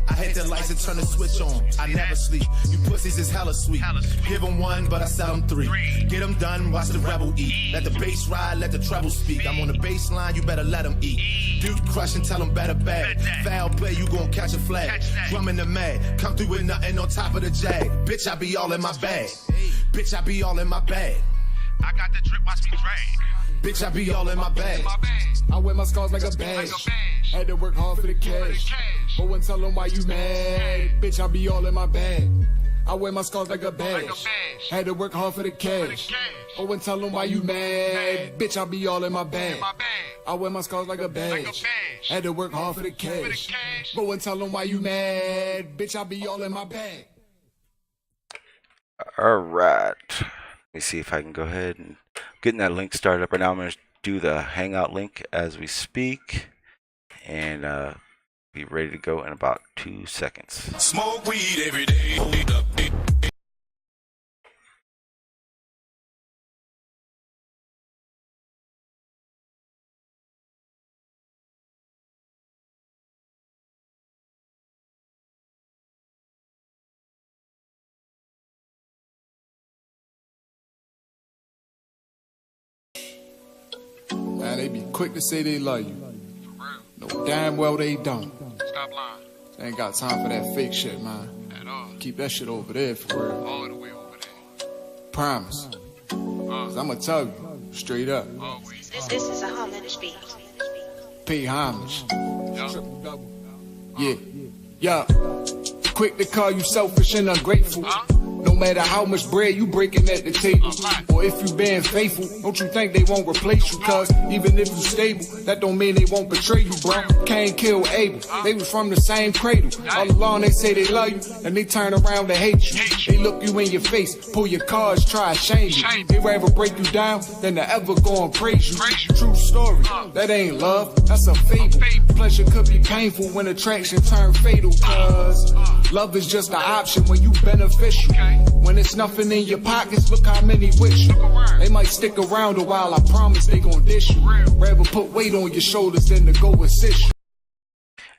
I hit the lights and turn the switch on. I never sleep. You pussies is hella sweet. Give them 1, but I sell them 3. Get them done, watch the rebel eat. Let the bass ride, let the treble speak. I'm on the bass line, you better let them eat. Dude crush and tell them better bag. Foul play, you gon' catch a flag. Drumming the mad, come through with nothing on top of the jag. Bitch, I be all in my bag. Bitch, I be all in my bag. I got the drip, watch me drag. Bitch, I be all in my bag. I wear my scars like a badge. Had to work hard for the cash. Go and tell them why you mad. Bitch, I be all in my bag. I wear my scars like a badge. Had to work hard for the cash. Go and tell them why you mad. Bitch, I be all in my bag. I wear my scars like a badge. Had to work hard for the cash. Go and tell them why you mad. Bitch, I be all in my bag. All right. Let me see if I can go ahead and getting that link started up right now. I'm going to do the Hangout link as we speak and be ready to go in about 2 seconds. Smoke weed every day. Hold up. Man, they be quick to say they love you. No, damn well they don't. Stop lying. They ain't got time for that fake shit, man. At all. Keep that shit over there for real. All the way over there. Promise. 'Cause I'ma tell you, straight up. Always. This is a homage beat. Pay homage. Yo. Yeah. Yeah. Quick to call you selfish and ungrateful. No matter how much bread you breaking at the table, or if you being faithful, don't you think they won't replace you? Cause even if you stable, that don't mean they won't betray you, bro. Cain killed Abel, they was from the same cradle. All along they say they love you, and they turn around to hate you. They look you in your face, pull your cards, try to shame you. They rather break you down than to ever go and praise you. True story, that ain't love, that's a fable. Pleasure could be painful when attraction turn fatal. Cause love is just an option when you beneficial. When it's nothing in your pockets, look how many with you. They might stick around a while, I promise they gon' dish you. Rather put weight on your shoulders than to go assist you.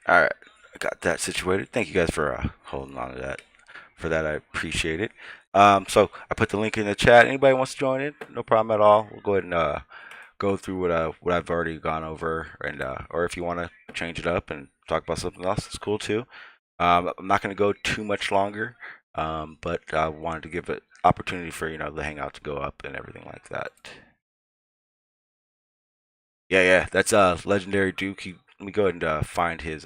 Alright, I got that situated. Thank you guys for holding on to that. For that, I appreciate it. So, I put the link in the chat. Anybody wants to join in? No problem at all. We'll go ahead and go through what I've already gone over. And or if you want to change it up and talk about something else, it's cool too. I'm not going to go too much longer. But I wanted to give an opportunity for, the Hangout to go up and everything like that. Yeah, that's Legendary Duke. Let me go ahead and find his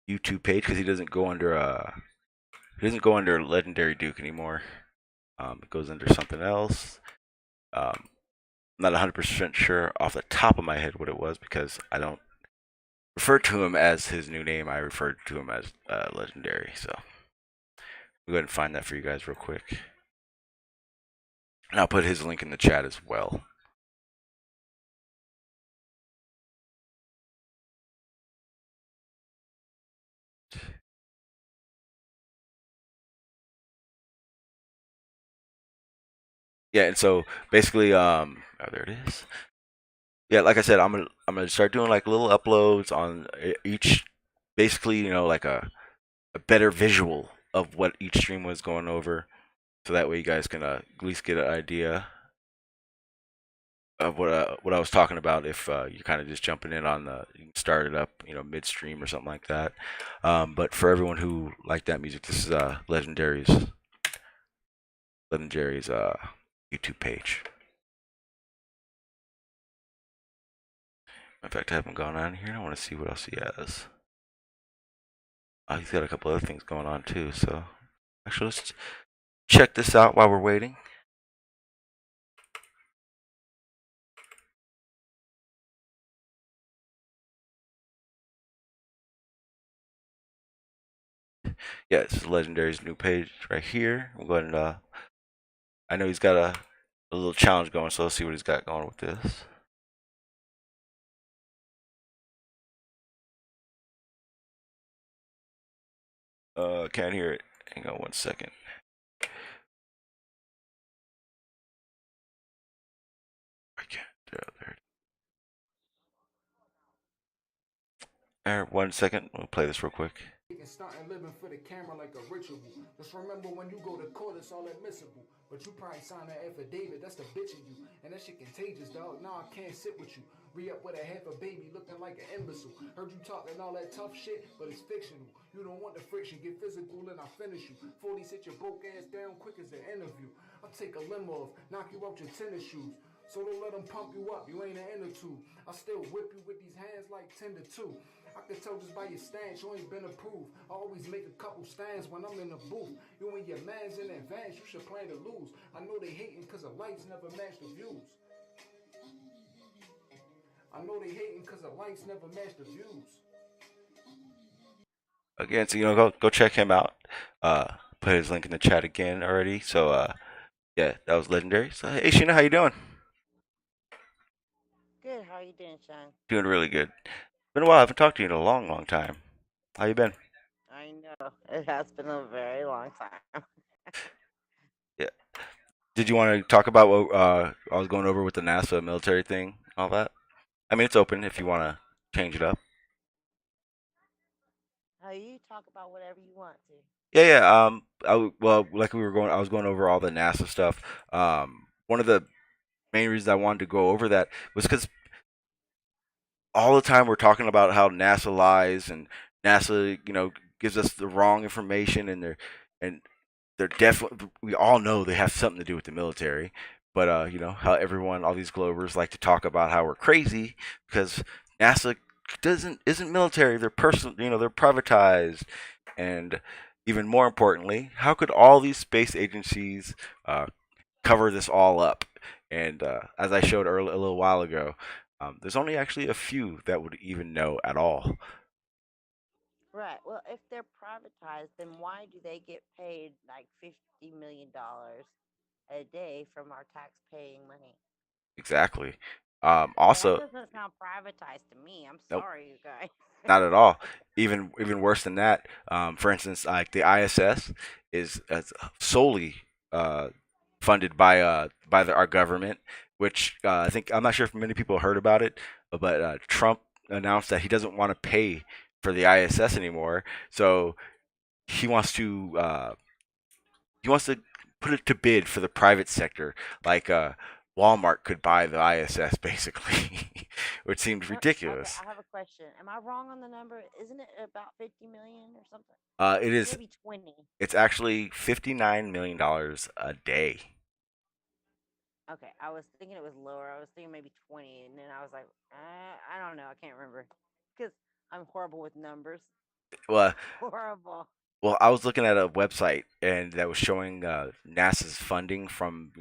YouTube page because he doesn't go under Legendary Duke anymore. It goes under something else. I'm not 100% sure off the top of my head what it was because I don't refer to him as his new name. I referred to him as Legendary. So. We'll go ahead and find that for you guys real quick. And I'll put his link in the chat as well. Yeah, and so basically, oh, there it is. Yeah, like I said, I'm gonna start doing like little uploads on each, basically, like a better visual of what each stream was going over, so that way you guys can at least get an idea of what I was talking about. If you're kind of just jumping in on you can start it up, midstream or something like that. But for everyone who liked that music, this is Legendary's YouTube page. In fact, I haven't gone on here. I want to see what else he has. He's got a couple other things going on too. So actually, let's check this out while we're waiting. Yeah, this is Legendary's new page right here. We'll go ahead and I know he's got a little challenge going, so let's see what he's got going with this. Can't hear it. Hang on 1 second. I can't. There. All right, 1 second. We'll play this real quick. Starting living for the camera like a ritual. Just remember when you go to court, it's all admissible. But you probably sign an affidavit, that's the bitch in you. And that shit contagious, dog. Now I can't sit with you. Re-up with a half a baby looking like an imbecile. Heard you talking all that tough shit, but it's fictional. You don't want the friction, get physical and I finish you. 40 sit your broke ass down quick as an interview. I'll take a limb off, knock you out your tennis shoes. So don't let them pump you up, you ain't an inner tube. I still whip you with these hands like 10 to 2. I can tell just by your stance you ain't been approved. I always make a couple stands when I'm in the booth. You and your mans in advance, you should plan to lose. I know they hating cause the lights never match the views. I know they hating cause the lights never match the views. Again, so go check him out. Put his link in the chat again already. So yeah, that was Legendary. So hey Sheena, how you doing? Good. How are you doing, Sean? Doing really good. Been a while. I haven't talked to you in a long, long time. How you been? I know. It has been a very long time. Yeah. Did you want to talk about what I was going over with the NASA military thing, all that? I mean, it's open if you want to change it up. You talk about whatever you want to. Yeah. Well, like I was going over all the NASA stuff. One of the main reasons I wanted to go over that was because all the time we're talking about how NASA lies and NASA, gives us the wrong information, and they're definitely, we all know they have something to do with the military. But how all these Globers like to talk about how we're crazy because NASA isn't military. They're personal, they're privatized, and even more importantly, how could all these space agencies cover this all up? And as I showed a little while ago, there's only actually a few that would even know at all. Right. Well, if they're privatized, then why do they get paid like $50 million a day from our tax-paying money? Exactly. Also, that doesn't sound privatized to me. I'm sorry, you guys. Not at all. Even worse than that. For instance, like the ISS is solely funded by our government, which I think, I'm not sure if many people heard about it, but Trump announced that he doesn't want to pay for the ISS anymore. So he wants to put it to bid for the private sector, like Walmart could buy the ISS basically, which seems ridiculous. Okay, I have a question. Am I wrong on the number? Isn't it about 50 million or something? It is. Maybe 20. It's actually $59 million a day. Okay, I was thinking it was lower. I was thinking maybe 20, and then I was like, I don't know. I can't remember because I'm horrible with numbers. Well, horrible. Well, I was looking at a website and that was showing NASA's funding from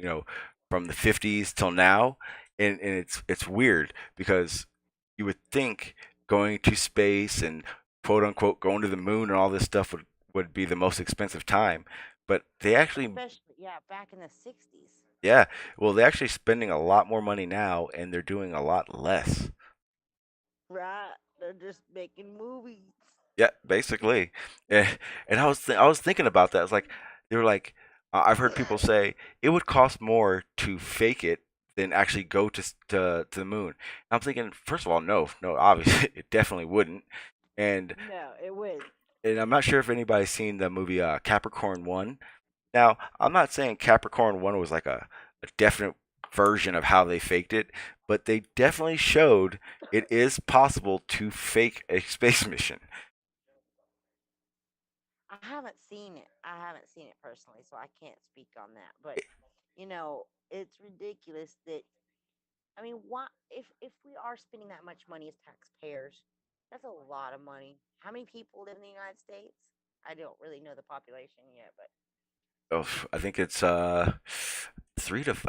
from the 50s till now, and it's weird because you would think going to space and quote unquote going to the moon and all this stuff would be the most expensive time, but they actually especially back in the 60s. Yeah. Well, they're actually spending a lot more money now, and they're doing a lot less. Right? They're just making movies. Yeah, basically. And I was thinking about that. It's like they were like, I've heard people say it would cost more to fake it than actually go to the moon. I'm thinking, first of all, no, obviously it definitely wouldn't. And No, it would. and I'm not sure if anybody's seen the movie Capricorn One. Now, I'm not saying Capricorn One was like a definite version of how they faked it, but they definitely showed it is possible to fake a space mission. I haven't seen it. I haven't seen it personally, so I can't speak on that. But it's ridiculous that I mean, why if we are spending that much money as taxpayers, that's a lot of money. How many people live in the United States? I don't really know the population yet, but Oh, I think it's I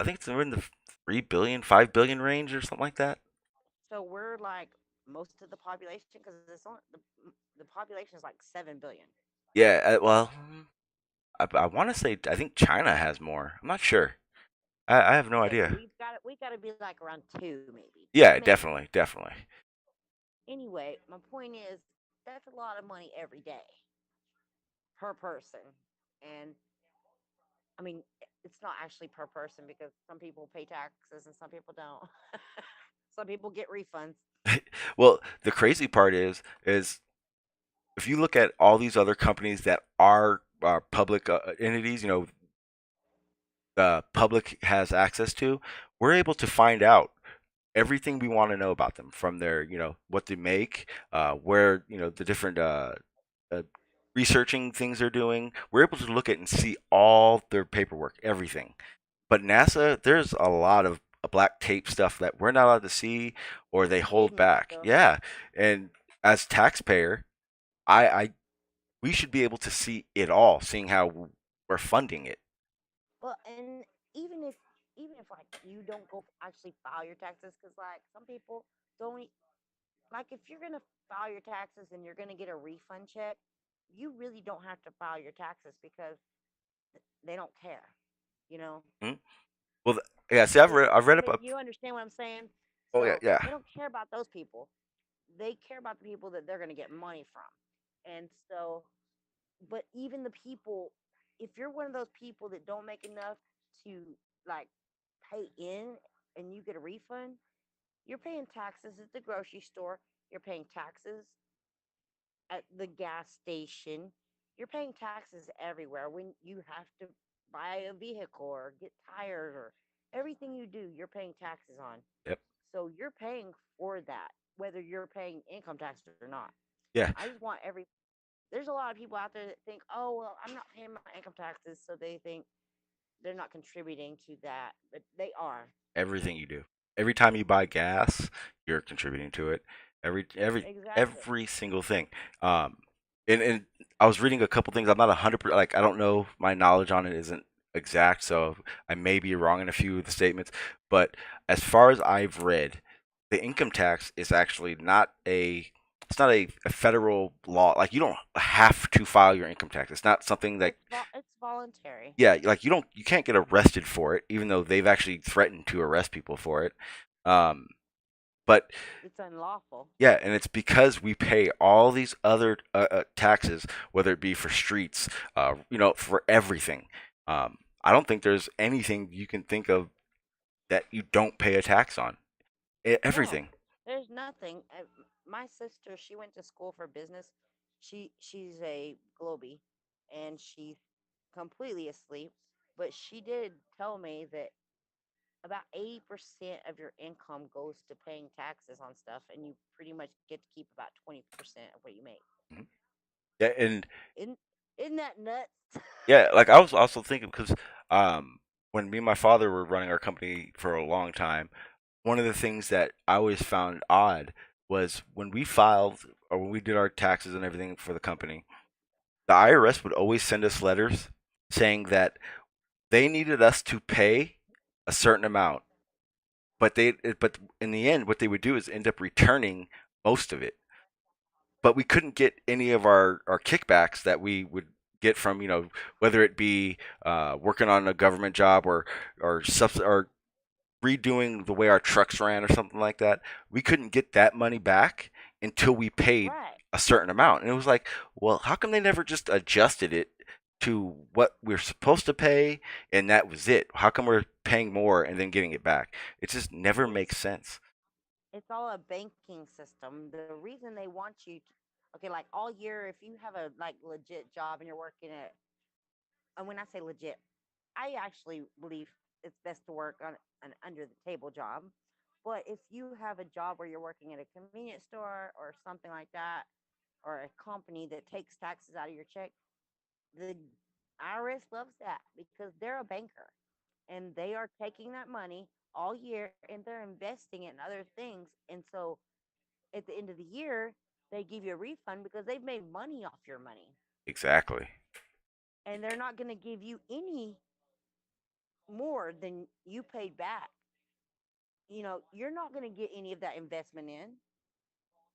think it's in the 3 billion, 5 billion range or something like that. so we're like most of the population because it's only the population is like 7 billion. Yeah, well, I want to say I think China has more. I'm not sure. I have no Okay, so idea. we got to be like around two, maybe two, Yeah, maybe. definitely, definitely. Anyway, my point is that's a lot of money every day per person, and I mean it's not actually per person because some people pay taxes and some people don't. Some people get refunds. Well, the crazy part is if you look at all these other companies that are public entities, the public has access to, we're able to find out everything we want to know about them from their, what they make, where, the different uh, researching things they're doing. We're able to look at and see all their paperwork, everything. But NASA, there's a lot of black tape stuff that we're not allowed to see or they hold Hidden back. stuff. Yeah, and as taxpayer, I we should be able to see it all, seeing how we're funding it. Well, and even if like you don't go actually file your taxes, because like some people don't like if you're gonna file your taxes and you're gonna get a refund check, you really don't have to file your taxes because they don't care, you know. Hmm? Well, yeah. See, I've read But up. you understand what I'm saying? Oh yeah, So yeah. they don't care about those people. They care about the people that they're gonna get money from, and so but even the people, if you're one of those people that don't make enough to like pay in and you get a refund, you're paying taxes at the grocery store, you're paying taxes at the gas station, you're paying taxes everywhere when you have to buy a vehicle or get tires or everything you do, you're paying taxes on. Yep. So you're paying for that, whether you're paying income taxes or not. Yeah. I just want every there's a lot of people out there that think, oh, well, I'm not paying my income taxes. So they think they're not contributing to that, but they are. Everything you do. Every time you buy gas, you're contributing to it. Every every Exactly. every single thing. Um, and I was reading a couple things. I'm not 100%, like I don't know. My knowledge on it isn't exact, so I may be wrong in a few of the statements. But as far as I've read, the income tax is actually not a it's not a federal law. Like you don't have to file your income tax. It's not something that It's voluntary. yeah, like you can't get arrested for it, even though they've actually threatened to arrest people for it. Um, but It's unlawful. yeah, and it's because we pay all these other taxes, whether it be for streets, for everything. I don't think there's anything you can think of that you don't pay a tax on. No, Everything. there's nothing. My sister, she went to school for business. She's a Globie, and she's completely asleep. But she did tell me that about 80% of your income goes to paying taxes on stuff, and you pretty much get to keep about 20% of what you make. Mhm. Yeah, and Isn't, isn't that nuts? yeah, like I was also thinking because when me and my father were running our company for a long time, one of the things that I always found odd was when we filed or when we did our taxes and everything for the company, the IRS would always send us letters saying that they needed us to pay a certain amount, but in the end, what they would do is end up returning most of it. But we couldn't get any of our kickbacks that we would get from, whether it be working on a government job or redoing the way our trucks ran or something like that. We couldn't get that money back until we paid Right. a certain amount. And it was like, well, how come they never just adjusted it to what we're supposed to pay and that was it? How come we're paying more and then getting it back? It just never makes It's sense. it's all a banking system. The reason they want you to, okay, like all year, if you have a like legit job and you're working at, and when I say legit, I actually believe it's best to work on an under the table job. But if you have a job where you're working at a convenience store or something like that, or a company that takes taxes out of your check, the IRS loves that because they're a banker and they are taking that money all year and they're investing it in other things. And so at the end of the year, they give you a refund because they've made money off your money Exactly. and they're not going to give you any more than you paid back. You're not going to get any of that investment in.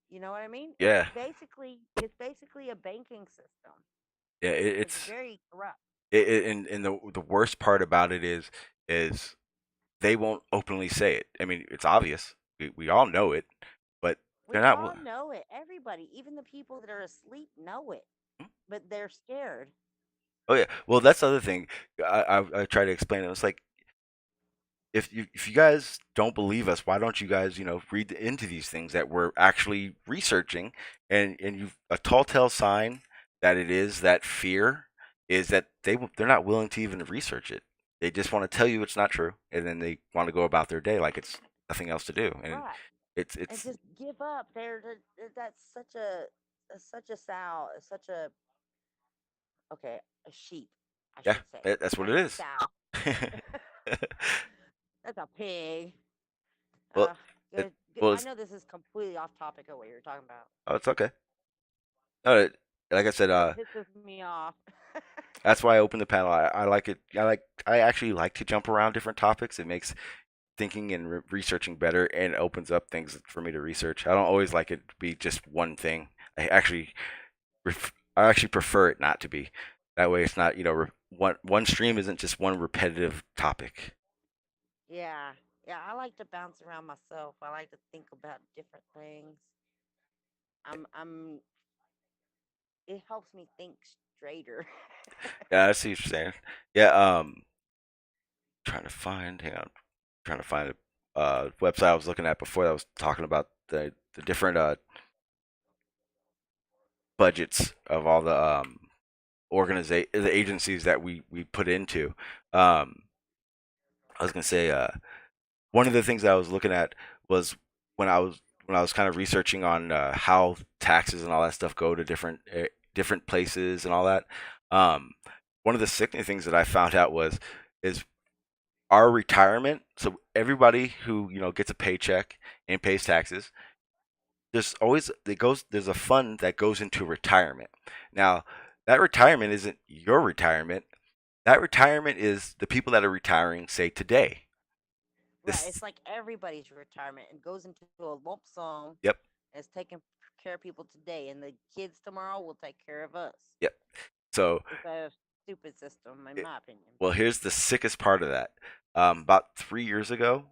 You know what I mean? It's Yeah. basically it's basically a banking system. Yeah. It's It's very corrupt. and the worst part about it is they won't openly say it. I mean, it's obvious. We all know it, but they're We not. all know it. Everybody, even the people that are asleep, know it, but they're scared. Oh yeah. Well, that's the other thing. I try to explain it. It's like if you guys don't believe us, why don't you guys read into these things that we're actually researching, and you a tall tale sign that it is that fear is that they're not willing to even research it. They just want to tell you it's not true, and then they want to go about their day like it's nothing else to do, and Right. And it's just give up. That's such a sow, such a okay, a sheep, I yeah, should say. that's what Not it a is. sow. That's a pig. well, Uh, it, good, good. well, I know this is completely off topic of what you're talking about, it's okay. No, like I said, but it pisses me off. that's why I opened the panel. I like it. I actually like to jump around different topics. It makes thinking and researching better, and it opens up things for me to research. I don't always like it to be just one thing. I actually prefer it not to be. That way, it's not one stream isn't just one repetitive topic. Yeah, yeah. I like to bounce around myself. I like to think about different things. I'm. It helps me think straighter. Yeah, I see what you're saying. Yeah, trying to find. Hang on, trying to find a website I was looking at before that was talking about the different budgets of all the agencies that we put into. Um, I was gonna say one of the things I was looking at was when I was kind of researching on how taxes and all that stuff go to different places and all that. Um, one of the sickening things that I found out is our retirement. So everybody who gets a paycheck and pays taxes, there's a fund that goes into retirement. Now that retirement isn't your retirement. That retirement is the people that are retiring, say today. Right. This It's like everybody's retirement and goes into a lump sum Yep. and it's taking care of people today, and the kids tomorrow will take care of us. Yep. So It's a stupid system, in it, my opinion. well, here's the sickest part of that. About 3 years ago,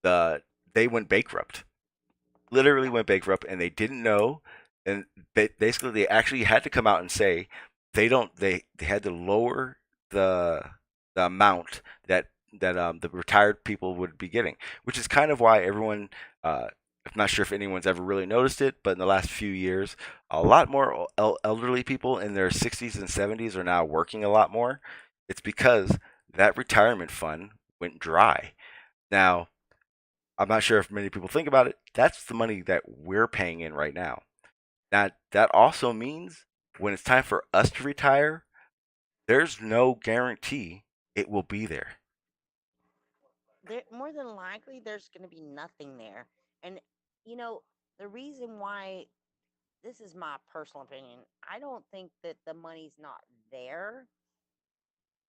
the they went bankrupt. Literally Yeah. went bankrupt, and they didn't know. And basically, they actually had to come out and say they don't. They had to lower the the amount that the retired people would be getting, which is kind of why everyone. I'm not sure if anyone's ever really noticed it, but in the last few years, a lot more elderly people in their 60s and 70s are now working a lot more. It's because that retirement fund went dry. Now, I'm not sure if many people think about it. That's the money that we're paying in right now. Now, that also means when it's time for us to retire, there's no guarantee it will be there. More than likely, there's going to be nothing there. And, you know, the reason why this is my personal opinion, I don't think that the money's not there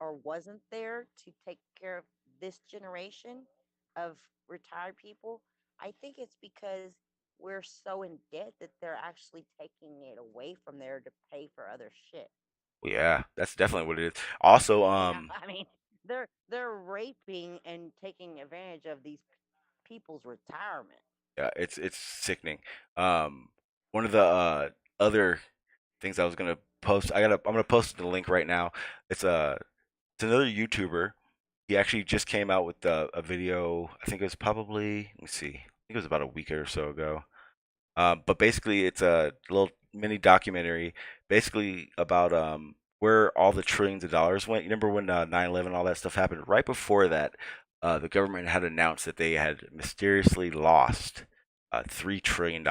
or wasn't there to take care of this generation of retired people. I think it's because we're so in debt that they're actually taking it away from there to pay for other shit. Yeah, that's definitely what it is. Also, I mean, they're raping and taking advantage of these people's retirement. yeah, it's sickening. One of the other things I was gonna post, I'm gonna post the link right now. It's it's another YouTuber. He actually just came out with a video. I think it was probably, let me see, I think it was about a week or so ago. But basically, it's a little mini documentary, basically about where all the trillions of dollars went. You remember when 9/11 all that stuff happened? Right before that, the government had announced that they had mysteriously lost $3 trillion.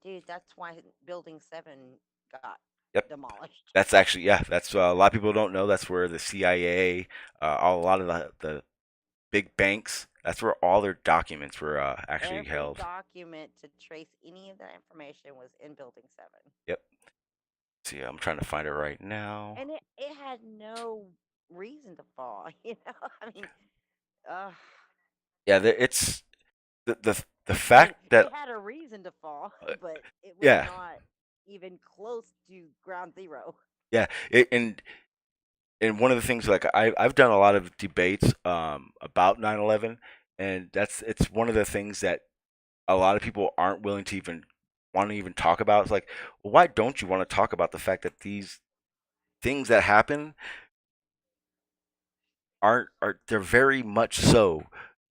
Dude, that's why Building 7 got Yep. demolished. That's actually, yeah. That's a lot of people don't know. That's where the CIA, a lot of the big banks. That's where all their documents were actually Every held. document to trace any of that information was in Building 7. Yep. See, I'm trying to find it right now. And it had no reason to fall, I mean, uh, Yeah, it's the I mean, fact that it had a reason to fall, uh, but it was yeah, not even close to ground zero. yeah, and one of the things, like I've done a lot of debates about 9/11, and it's one of the things that a lot of people aren't willing to even want to even talk about. It's like, well, why don't you want to talk about the fact that these things that happen are they're very much so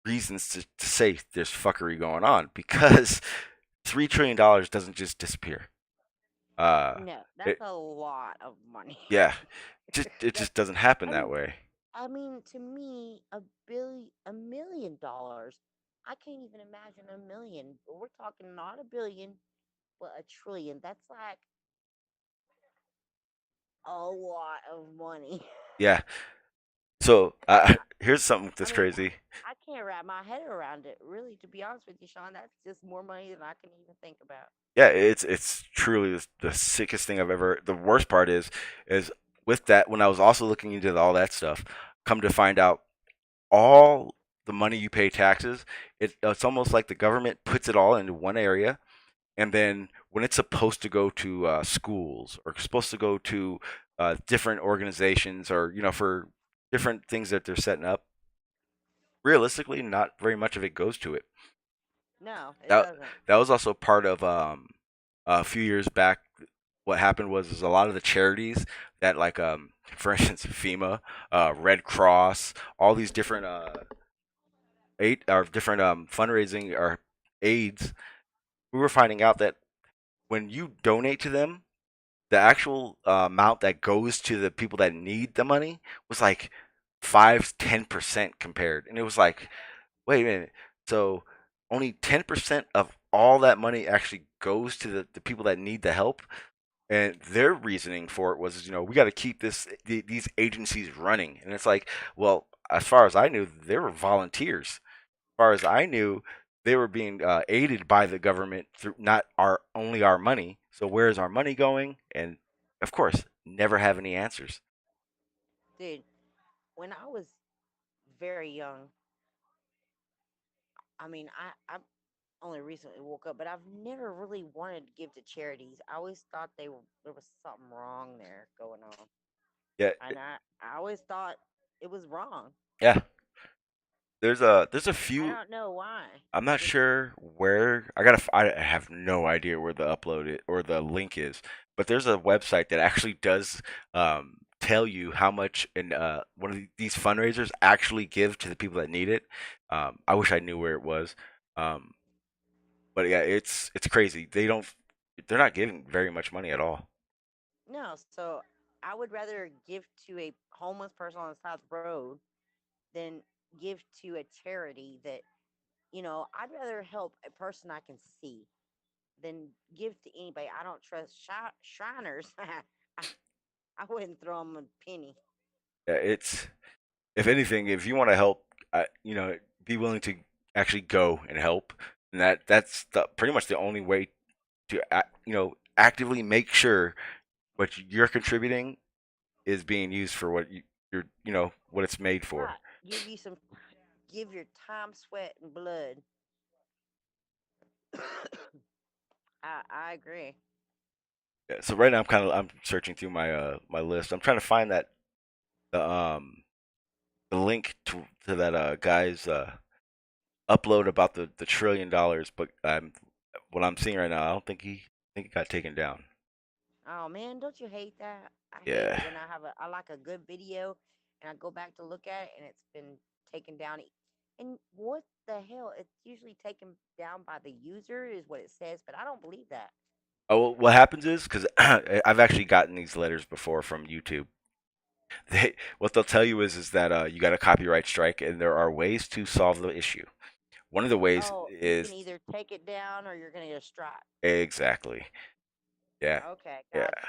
reasons to say there's fuckery going on, because $3 trillion doesn't just disappear. No, that's It, a lot of money. yeah, it That just doesn't happen I that mean, way. to me, $1 million, I can't even imagine a million. We're talking not a billion, but a trillion. That's like a lot of money. Yeah. So here's something I that's mean, crazy. I can't wrap my head around it. Really, to be honest with you, Sean, that's just more money than I can even think about. Yeah, it's truly the sickest thing I've ever. The worst part is with that, when I was also looking into all that stuff, come to find out all the money you pay taxes, it's almost like the government puts it all into one area, and then when it's supposed to go to schools, or supposed to go to different organizations, or for different things that they're setting up, realistically, not very much of it goes to it. No, it That doesn't. that was also part of a few years back. What happened was a lot of the charities that, like, for instance, FEMA, Red Cross, all these different eight or different fundraising or aids. We were finding out that when you donate to them, the actual amount that goes to the people that need the money was like 5-10% compared, and it was like, wait a minute, so only 10% of all that money actually goes to the people that need the help. And their reasoning for it was, we got to keep these agencies running. And it's like, well, as far as I knew, they were volunteers. As far as I knew, they were being aided by the government through not only our money. So where is our money going? And of course, never have any answers. Dude, when I was very young, I mean, I only recently woke up, but I've never really wanted to give to charities. I always thought there was something wrong there going on, Yeah, and I always thought it was wrong. yeah. There's a I few. don't know why. I'm not It sure where. I have no idea where the upload it or the link is, but there's a website that actually does tell you how much in one of these fundraisers actually give to the people that need it. I wish I knew where it was, um, but yeah, it's crazy. They're not giving very much money at all. no. So I would rather give to a homeless person on the side of the road than give to a charity that I'd rather help a person I can see than give to anybody I don't trust. Shriners, I wouldn't throw them a penny. Yeah, if anything, if you want to help, be willing to actually go and help, and that's pretty much the only way to actively make sure what you're contributing is being used for what what it's made for. Right. Give your time, sweat, and blood. I agree. Yeah, so right now I'm searching through my list. I'm trying to find that the the link to that guy's upload about the $1 trillion, but what I'm seeing right now, I don't think he got taken down. Oh man, don't you hate that? I hate it Yeah. when I like a good video and I go back to look at it and it's been taken down. And what the hell? It's usually taken down by the user is what it says, but I don't believe that. Oh, well, what happens is because I've actually gotten these letters before from YouTube. What they'll tell you is that you got a copyright strike, and there are ways to solve the issue. One of the ways Oh, you can is either take it down or you're gonna get a strike. exactly, yeah, Okay, yeah, gotcha.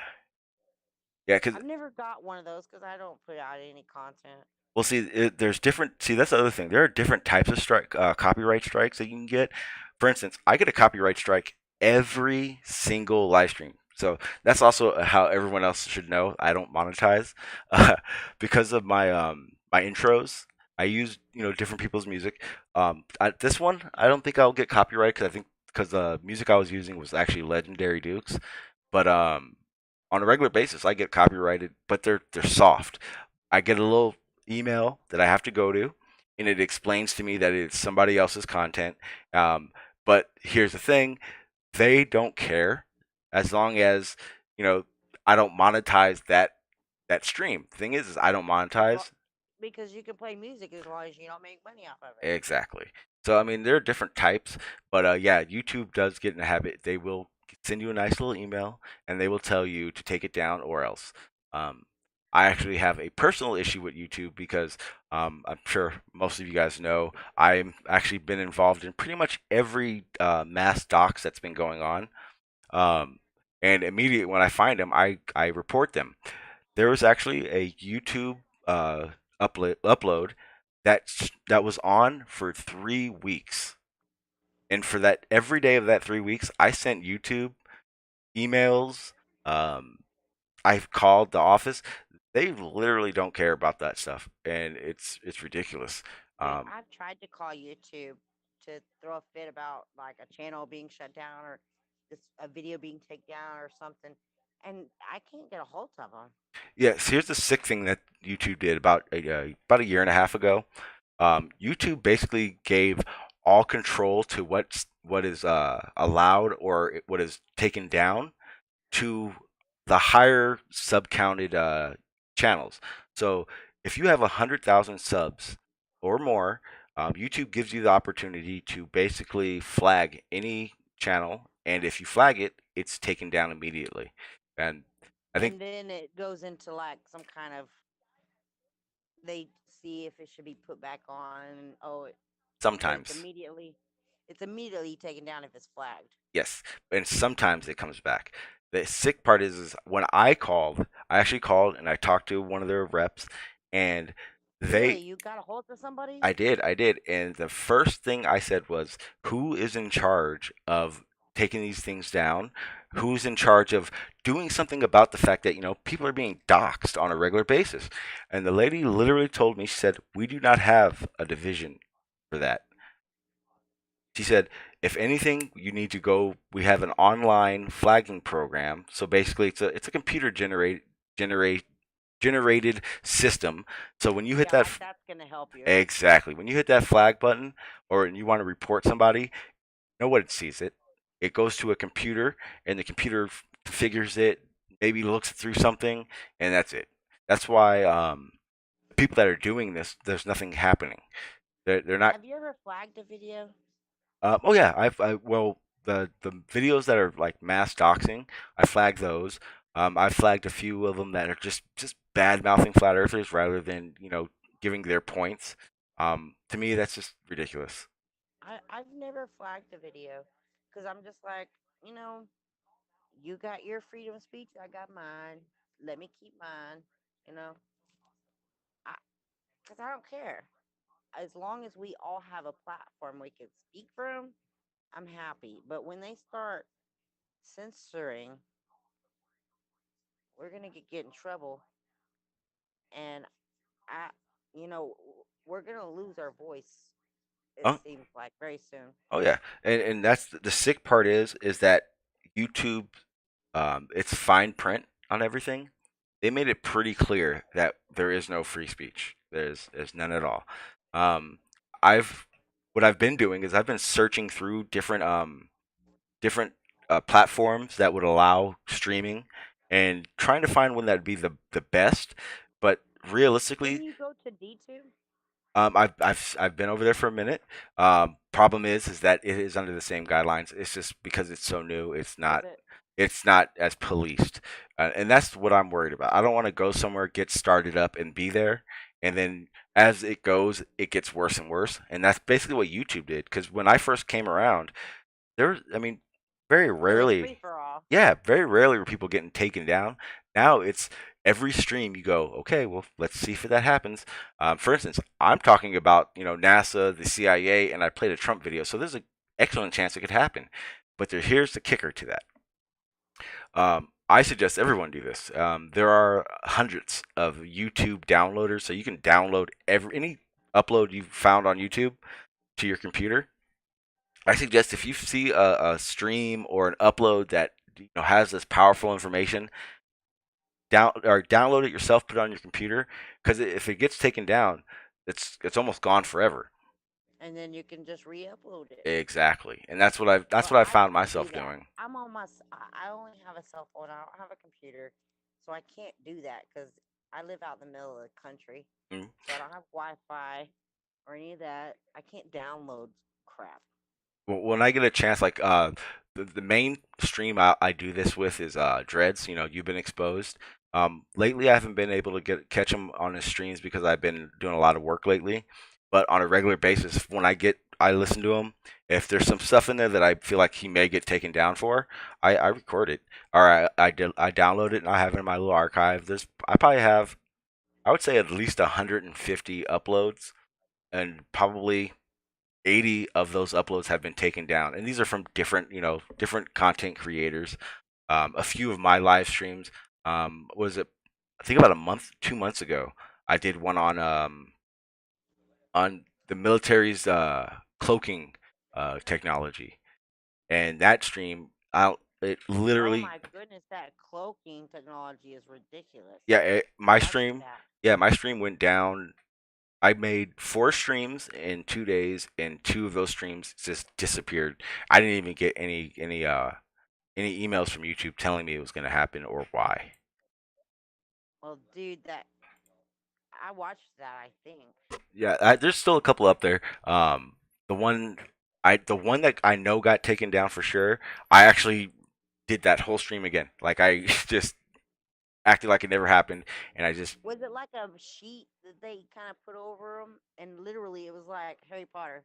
yeah. Because I've never got one of those because I don't put out any content. well, see, there's different. See, that's the other thing. There are different types of copyright strikes that you can get. For instance, I get a copyright strike every single live stream. So that's also how everyone else should know. I don't monetize because of my intros. I use different people's music. This one I don't think I'll get copyright because I think because the music I was using was actually Legendary Dukes. But on a regular basis, I get copyrighted, but they're soft. I get a little email that I have to go to, and it explains to me that it's somebody else's content. Um, but here's the thing: they don't care as long as you know I don't monetize that stream. The thing is I don't Well, monetize. because you can play music as long as you don't make money off of it. Exactly. So I mean, there are different types, but yeah, YouTube does get in the habit. They will send you a nice little email, and they will tell you to take it down or else. Um, I actually have a personal issue with YouTube because I'm sure most of you guys know I'm actually been involved in pretty much every mass dox that's been going on. Um, and immediately when I find them, I report them. There was actually a YouTube upload that was on for 3 weeks, and for that every day of that 3 weeks, I sent YouTube emails. Um, I've called the office. They literally don't care about that stuff, and it's ridiculous. See, Um, I've tried to call YouTube to throw a fit about like a channel being shut down or a video being taken down or something, and I can't get a hold of them. yes, here's the sick thing that YouTube did about a year and a half ago. YouTube basically gave all control to what is allowed or what is taken down to the higher sub-counted channels. So if you have 100,000 subs or more, YouTube gives you the opportunity to basically flag any channel, and if you flag it, it's taken down immediately. And I think And then it goes into like some kind of they see if it should be put back on. And, but sometimes, it's immediately taken down if it's flagged. yes, and sometimes it comes back. The sick part is when I actually called and I talked to one of their reps, and Really, they you got a hold of somebody? I did. And the first thing I said was, who is in charge of taking these things down? Who's in charge of doing something about the fact that, people are being doxxed on a regular basis? And the lady literally told me, she said, we do not have a division for that. She said, if anything, you need to go. We have an online flagging program. So basically, it's a computer generated system. So when you hit Yeah, that like that's gonna help you. exactly when you hit that flag button or you want to report somebody, know what it sees it. It goes to a computer, and the computer figures it, maybe looks through something, and that's it. That's why the people that are doing this, there's nothing happening. They're not. Have you ever flagged a video? Oh yeah, well the videos that are like mass doxing, I flagged those. I flagged a few of them that are just bad mouthing flat earthers rather than giving their points. To me, that's just ridiculous. I've never flagged a video because I'm just like, you know, you got your freedom of speech, I got mine. Let me keep mine. You know, because I don't care. As long as we all have a platform we can speak from, I'm happy. But when they start censoring, we're gonna get in trouble, and I, you know, we're gonna lose our voice. It Oh, seems like very soon. oh yeah, and that's the sick part is that YouTube. it's fine print on everything. They made it pretty clear that there is no free speech. There's none at all. Um, I've what I've been doing is I've been searching through different platforms that would allow streaming and trying to find one that'd be the best. But realistically, Can you go to DTube? I've been over there for a minute. Problem is that it is under the same guidelines. It's just because it's so new, Is it? it's not as policed, and that's what I'm worried about. I don't want to go somewhere, get started up, and be there, and then as it goes, it gets worse and worse. And that's basically what YouTube did. Because when I first came around, I mean, very It was free rarely, for all. yeah, very rarely were people getting taken down. Now it's every stream you go, okay, well, let's see if that happens. For instance, I'm talking about NASA, the CIA, and I played a Trump video, so there's an excellent chance it could happen. But here's the kicker to that. I suggest everyone do this. There are hundreds of YouTube downloaders, so you can download any upload you found on YouTube to your computer. I suggest if you see a stream or an upload that has this powerful information, download it yourself, put it on your computer, because if it gets taken down, it's almost gone forever. And then you can just re-upload it. Exactly, and that's what I've Well, found can't do myself that. doing. I'm on I only have a cell phone. I don't have a computer, so I can't do that because I live out in the middle of the country. Mm. So I don't have Wi-Fi or any of that. I can't download crap. Well, when I get a chance, like the main stream I do this with is Dreads. You've been exposed. Lately, I haven't been able to catch him on his streams because I've been doing a lot of work lately. But on a regular basis, when I listen to him. If there's some stuff in there that I feel like he may get taken down for, I record it or I download it and I have it in my little archive. I probably have, I would say, at least 150 uploads, and probably 80 of those uploads have been taken down. And these are from different content creators. A few of my live streams, was it? I think about 2 months ago, I did one on the military's cloaking technology, and that stream, it Oh literally, my goodness, that cloaking technology is ridiculous. yeah, my I see stream, that. yeah, my stream went down. I made 4 streams in 2 days, and two of those streams just disappeared. I didn't even get any emails from YouTube telling me it was going to happen or why. Well, dude, that I watched that. I think. Yeah, there's still a couple up there. The one the one that I know got taken down for sure. I actually did that whole stream again. Like I just acted like it never happened, and I just, Was it like a sheet that they kind of put over them, and literally it was like Harry Potter?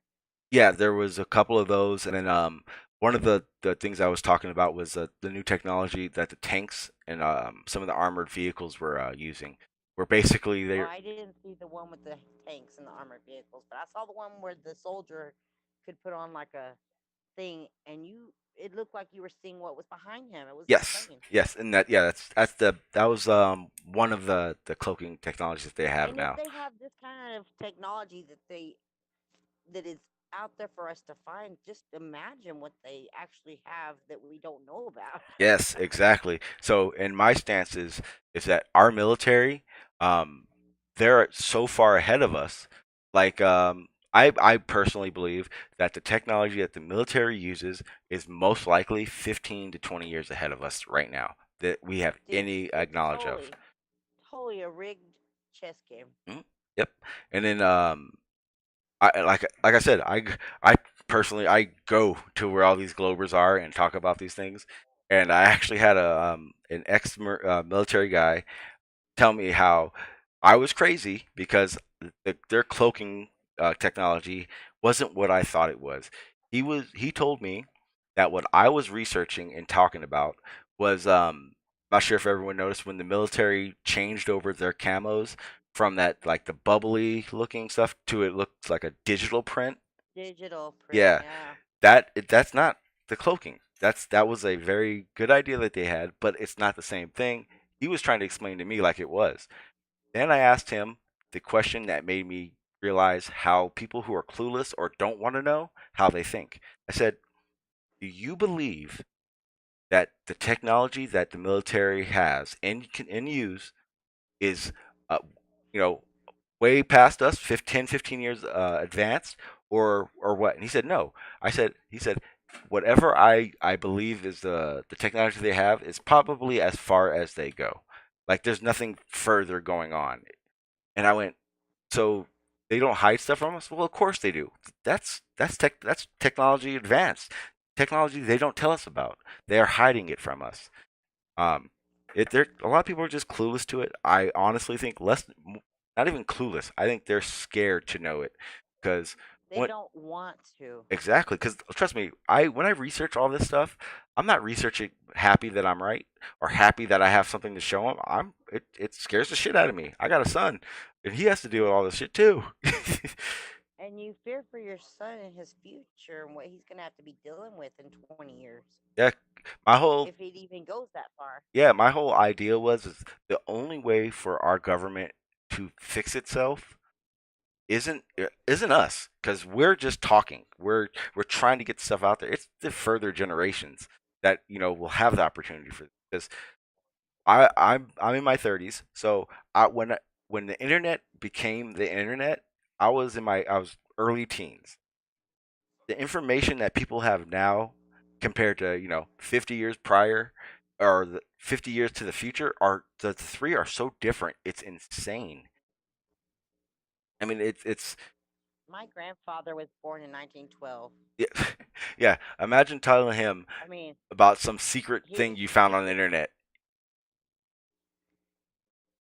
yeah, there was a couple of those, and then one of the things I was talking about was the new technology that the tanks and some of the armored vehicles were using, where basically Well, they, I didn't see the one with the tanks and the armored vehicles, but I saw the one where the soldier could put on like a thing, and it looked like you were seeing what was behind him. It was yes, insane. yes, and that was one of the cloaking technologies that they have And if now. they have this kind of technology that is out there for us to find, just imagine what they actually have that we don't know about. Yes, exactly. So, and my stance is that our military, um, they're so far ahead of us. Like, I personally believe that the technology that the military uses is most likely 15 to 20 years ahead of us right now that we have Dude, any it's knowledge of. totally a rigged chess game. Mhm. Yep. And then like I said, I personally I go to where all these globers are and talk about these things. And I actually had an ex military guy tell me how I was crazy because their cloaking technology wasn't what I thought it was. He told me that what I was researching and talking about was, not sure if everyone noticed when the military changed over their camos from that, like, the bubbly looking stuff to it looks like a digital print. Digital print, Yeah, yeah. that's not the cloaking. That was a very good idea that they had, but it's not the same thing. He was trying to explain to me like it was. Then I asked him the question that made me realize how people who are clueless or don't want to know how they think. I said, "Do you believe that the technology that the military has and can use is, uh, you know, way past us, 15 years advanced, or what? And he said, no. He said, whatever I believe is the technology they have is probably as far as they go. Like there's nothing further going on. And I went, so they don't hide stuff from us? Well, of course they do. That's technology advanced. Technology they don't tell us about. They are hiding it from us. Um, there a lot of people are just clueless to it. I honestly think not even clueless. I think they're scared to know it because They when don't want to. exactly because trust me, I when I research all this stuff, I'm not researching happy that I'm right or happy that I have something to show him. It scares the shit out of me. I got a son, and he has to deal with all this shit too. And you fear for your son and his future and what he's going to have to be dealing with in 20 years. Yeah, my whole If it even goes that far. my whole idea was is the only way for our government to fix itself isn't us because we're just talking. We're trying to get stuff out there. It's the further generations that will have the opportunity for this. I'm in my 30s, so when the internet became the internet, I was early teens. The information that people have now compared to 50 years prior or 50 years to the future are the three are so different. It's insane. I mean, it's My grandfather was born in 1912. yeah, yeah. Imagine telling him I mean, about some secret he thing you found on the internet.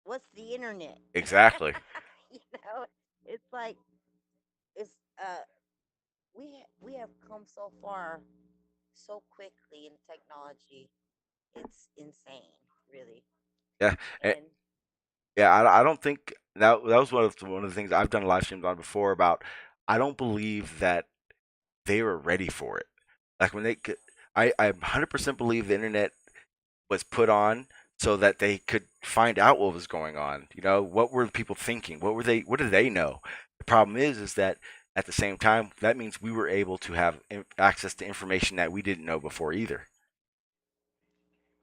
what's the internet? Exactly. you know, it's like it's we have come so far so quickly in technology. It's insane, really. Yeah. And And yeah, I don't think that was one of the things I've done live streams on before about. I don't believe that they were ready for it. Like I 100% believe the internet was put on so that they could find out what was going on. What were people thinking? What did they know? The problem is that at the same time, that means we were able to have access to information that we didn't know before either.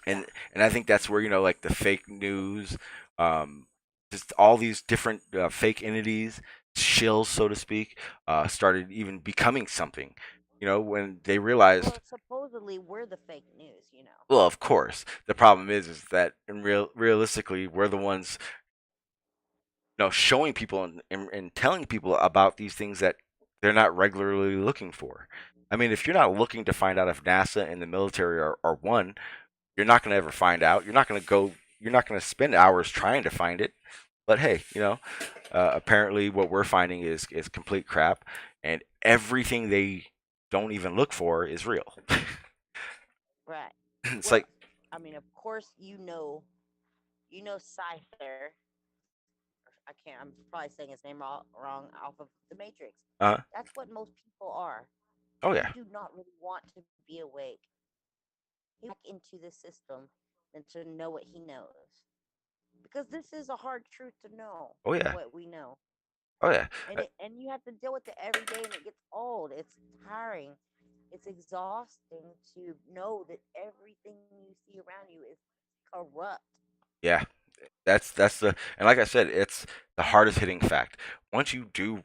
yeah, And I think that's where like the fake news, um, just all these different fake entities, shills so to speak, started even becoming something. When they realized, well, supposedly we're the fake news. well, of course, the problem is that realistically, we're the ones showing people and telling people about these things that they're not regularly looking for. I mean, if you're not looking to find out if NASA and the military are one, you're not going to ever find out. You're not going to spend hours trying to find it. But hey, apparently what we're finding is complete crap, and everything they don't even look for is real. Right. It's Well, like, I mean, of course, Cypher. I can't. I'm probably saying his name wrong off of the Matrix. uh, That's what most people are. oh They yeah, do not really want to be awake. He back into the system than to know what he knows. Because this is a hard truth to know oh yeah, what we know. oh yeah, And you have to deal with it every day and it gets old. It's tiring. It's exhausting to know that everything you see around you is corrupt. yeah. That's the and like I said, it's the hardest hitting fact. Once you do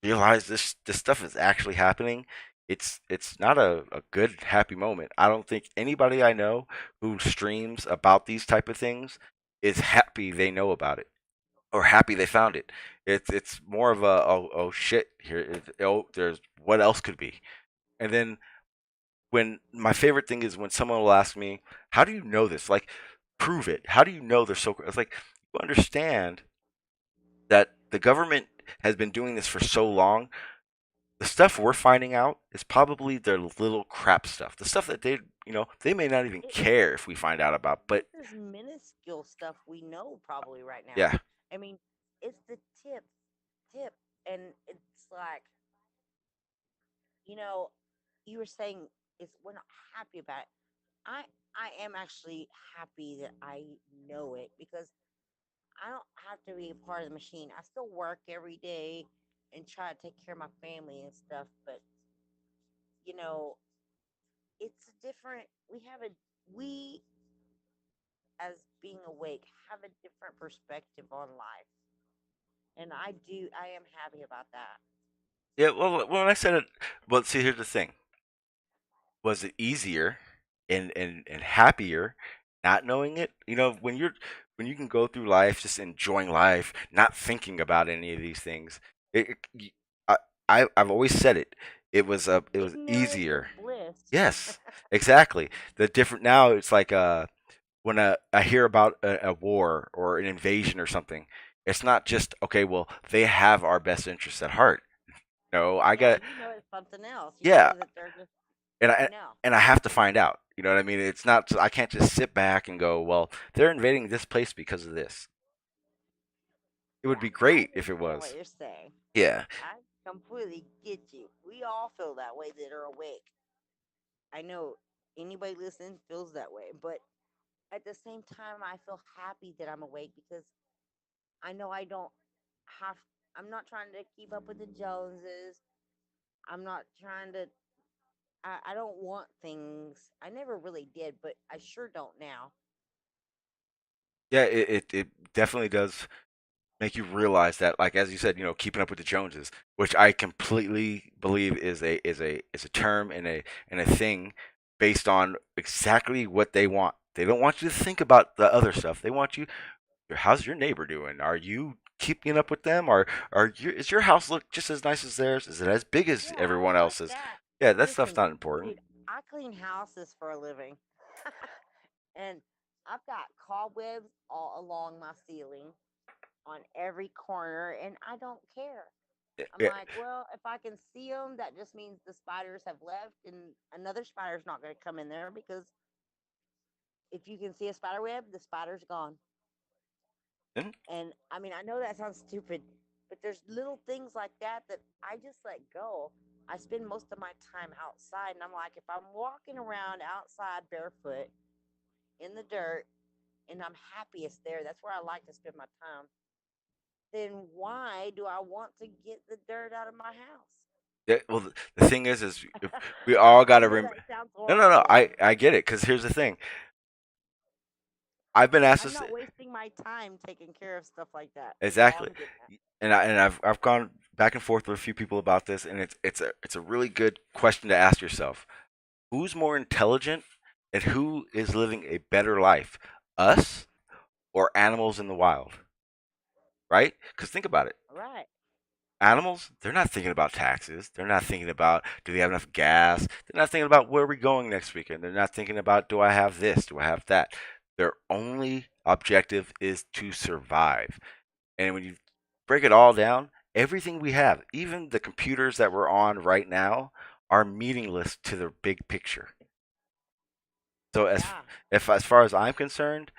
realize this stuff is actually happening, it's not a good happy moment. I don't think anybody I know who streams about these type of things is happy they know about it or happy they found it. It's more of a oh shit here. Oh, there's what else could be. And then when my favorite thing is when someone will ask me, "How do you know this? Like, prove it. How do you know they're so?" It's like you understand that the government has been doing this for so long. The stuff we're finding out is probably their little crap stuff. The stuff that they may not even It, care if we find out about. But this is minuscule stuff we know probably right now. yeah, I mean, it's the tip, and it's like you know, you were saying it's we're not happy about it. I I am actually happy that I know it because I don't have to be a part of the machine. I still work every day and try to take care of my family and stuff, but you know, it's different. We have a we, as being awake, have a different perspective on life. And I am happy about that. Yeah, well, when I said it, well, see, here's the thing: was it easier and happier not knowing it? You know, when you can go through life just enjoying life, not thinking about any of these things. I, I've always said it. It was Ignorance is easier. bliss. Yes, exactly. The different now, it's like when I hear about a war or an invasion or something, it's not just okay. Well, they have our best interests at heart. No, I Yeah, got you know it's something else. You yeah, know that they're just, and you I know. and I have to find out. You know what I mean? It's not. I can't just sit back and go, well, they're invading this place because of this. It would Yeah, be I great if it understand what was. you're saying. Yeah, I completely get you. We all feel that way that are awake. I know anybody listening feels that way, but at the same time, I feel happy that I'm awake because I know I don't have. I'm not trying to keep up with the Joneses. I'm not trying to. I don't want things. I never really did, but I sure don't now. yeah. It definitely does make you realize that, like as you said, keeping up with the Joneses, which I completely believe is a term and a thing based on exactly what they want. They don't want you to think about the other stuff. They want you. How's your neighbor doing? Are you keeping up with them? Is your house look just as nice as theirs? Is it as big as Yeah, I everyone like else's? that. Yeah, that stuff's Listen, not important. dude, I clean houses for a living. And I've got cobwebs all along my ceiling on every corner, and I don't care. I'm Yeah, like, well, if I can see them, that just means the spiders have left, and another spider's not going to come in there because if you can see a spider web, the spider's gone. yeah. And I mean, I know that sounds stupid, but there's little things like that that I just let go. I spend most of my time outside, and I'm like, if I'm walking around outside barefoot in the dirt and I'm happiest there, that's where I like to spend my time. Then why do I want to get the dirt out of my house? Yeah, well, the thing is if we all got I to know remember. that sounds No, no, no. horrible. I get it because here's the thing. I've been asked I'm this not wasting my time taking care of stuff like that. Is all exactly, I'm getting at. and I've gone back and forth with a few people about this, and it's a really good question to ask yourself. Who's more intelligent, and who is living a better life, us or animals in the wild? Right? Because think about it. Right. Animals, they're not thinking about taxes. They're not thinking about do they have enough gas. They're not thinking about where are we going next weekend. They're not thinking about do I have this, do I have that. Their only objective is to survive. And when you break it all down, everything we have, even the computers that we're on right now, are meaningless to the big picture. So Yeah. as far as I'm concerned,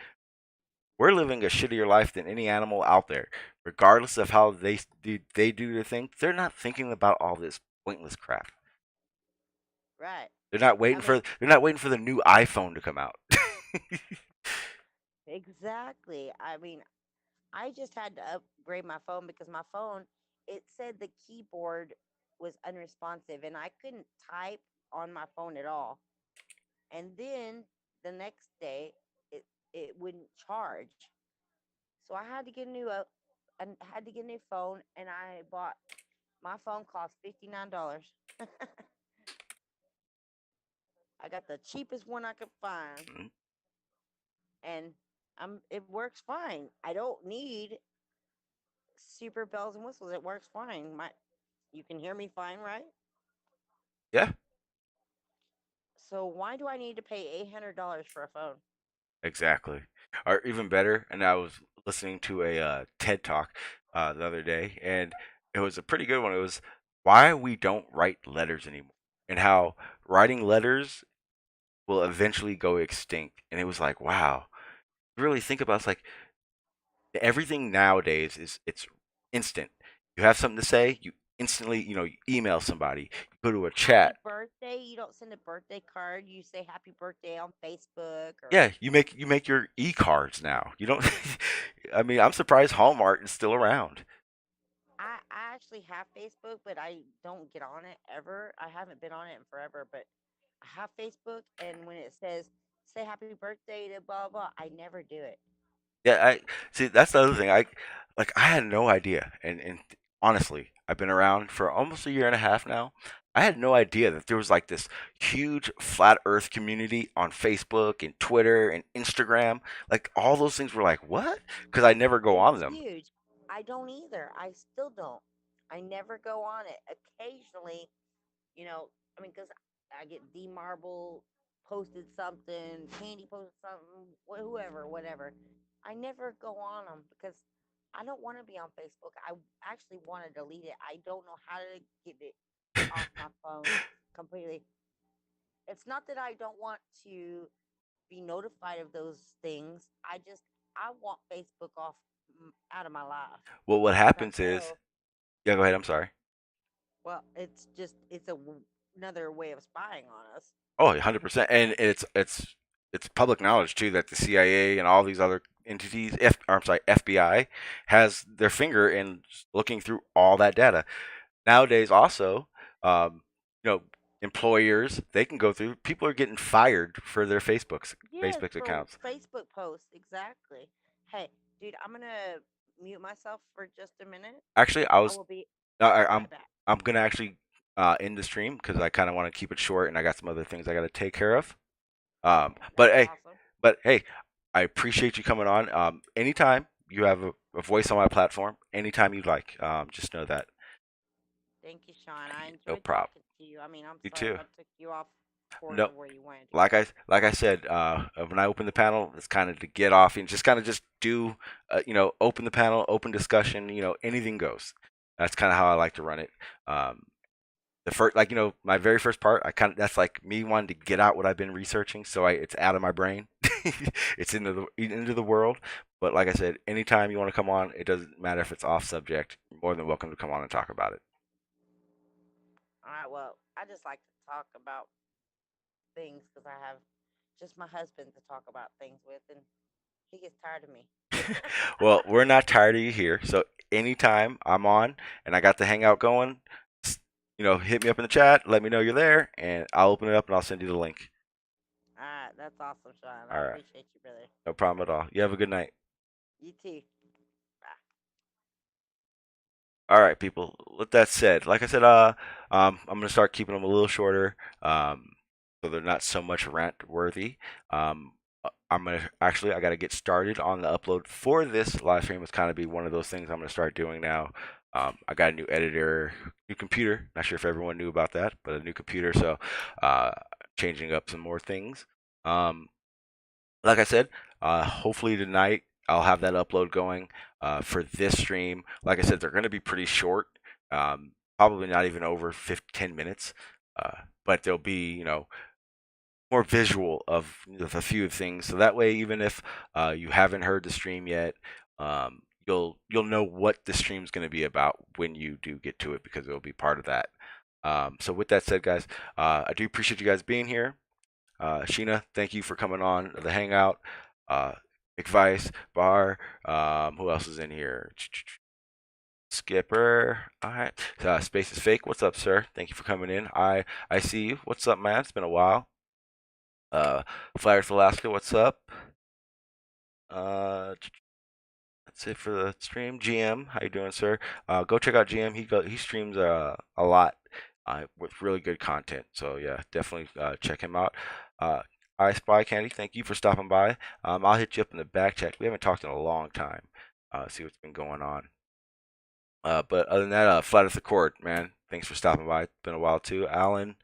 we're living a shittier life than any animal out there. Regardless of how they do their thing, they're not thinking about all this pointless crap. Right. They're not I waiting mean, for they're not waiting for the new iPhone to come out. exactly. I mean, I just had to upgrade my phone because my phone, it said the keyboard was unresponsive and I couldn't type on my phone at all. And then the next day, it wouldn't charge. So I had to get a new and had to get a new phone, and I bought my phone cost $59. I got the cheapest one I could find, Mhm. and it works fine. I don't need super bells and whistles. It works fine. You can hear me fine, right? Yeah, So why do I need to pay $800 for a phone? exactly. Or even better, and I was listening to a TED talk the other day, and it was a pretty good one. It was why we don't write letters anymore, and how writing letters will eventually go extinct. And it was like, wow, really think about it, it's like everything nowadays is it's instant. You have something to say, you instantly, you email somebody, you go to a Happy chat. birthday. You don't send a birthday card. You say happy birthday on Facebook or Yeah, you make your e-cards now. You don't I mean, I'm surprised Hallmark is still around. I actually have Facebook, but I don't get on it ever. I haven't been on it in forever, but I have Facebook, and when it says say happy birthday to blah blah. I never do it. Yeah, I see. That's the other thing. I had no idea, and honestly, I've been around for almost a year and a half now. I had no idea that there was like this huge flat Earth community on Facebook and Twitter and Instagram. Like all those things were like what? Because I never go It's on them. huge. I don't either. I still don't. I never go on it. Occasionally, you know, I mean, because I get D.Marble posted something, Candy posted something, whoever, whatever. I never go on them because I don't want to be on Facebook. I actually want to delete it. I don't know how to get it off my phone completely. It's not that I don't want to be notified of those things. I want Facebook off out of my life Well, what because I happens is, know. yeah, go ahead. I'm sorry. Well, it's another way of spying on us. Oh, 100%. And it's public knowledge too that the CIA and all these other entities, I'm sorry, FBI has their finger in looking through all that data. Nowadays also, you know, employers, they can go through, people are getting fired for their Yes, Facebook for accounts. Facebook posts, exactly. Hey, dude, I'm gonna mute myself for just a minute. Actually, I will be I'm right back. I'm gonna actually end the stream because I kind of want to keep it short and I got some other things I got to take care of. But That's hey, awesome. I appreciate you coming on. Anytime you have a voice on my platform, anytime you'd like, just know that. Thank you, Sean. I No enjoyed problem. talking to you. I mean, I'm You sorry if too. I took you off course No, of where you wanted to like go. I said, when I open the panel, it's kind of to get off and just kind of just do, open the panel, open discussion. Anything goes. That's kind of how I like to run it. Um, the first, like my very first part, I kind of that's like me wanting to get out what I've been researching, so it's out of my brain. It's into the world. But like I said, anytime you want to come on, it doesn't matter if it's off subject. You're more than welcome to come on and talk about it. All right. Well, I just like to talk about things because I have just my husband to talk about things with, and he gets tired of me. Well, we're not tired of you here, so anytime I'm on and I got the hangout going, hit me up in the chat, let me know you're there, and I'll open it up and I'll send you the link. All right, that's awesome, Sean. I All right, appreciate you, brother. no problem at all. You have a good night. You too. All right, people. With that said, like I said, I'm gonna start keeping them a little shorter, so they're not so much rant worthy. I'm gonna actually, I gotta get started on the upload for this live stream. It's kind of be one of those things I'm gonna start doing now. I got a new editor, new computer. Not sure if everyone knew about that, but a new computer, so changing up some more things. Like I said, hopefully tonight I'll have that upload going for this stream. Like I said, they're going to be pretty short, probably not even over 10 minutes, but they'll be, more visual of a few things. So that way, even if you haven't heard the stream yet, you'll know what the stream's going to be about when you do get to it because it'll be part of that. So with that said, guys, I do appreciate you guys being here. Sheena, thank you for coming on the Hangout. McVice, Bar, who else is in here? Skipper. All right. Space is Fake. What's up, sir? Thank you for coming in. I see you. What's up, man? It's been a while. Flyers Alaska. What's up? That's it for the stream. GM, how you doing, sir? Go check out GM. He streams a lot with really good content. So yeah, definitely check him out. I Spy Candy, thank you for stopping by. I'll hit you up in the back check. We haven't talked in a long time. See what's been going on. But other than that, Flat Earth Accord, man, thanks for stopping by. It's been a while too. Alan,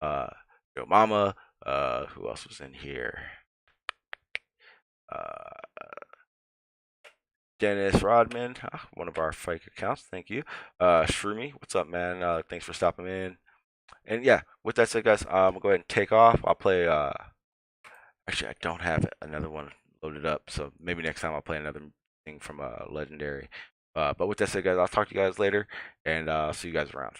Yo Mama, who else was in here? Dennis Rodman, one of our fake accounts. Thank you. Shroomy, what's up, man? Thanks for stopping in. And yeah, with that said, guys, I'm gonna go ahead and take off. I'll play. Actually, I don't have another one loaded up, so maybe next time I'll play another thing from Legendary. But with that said, guys, I'll talk to you guys later, and see you guys around.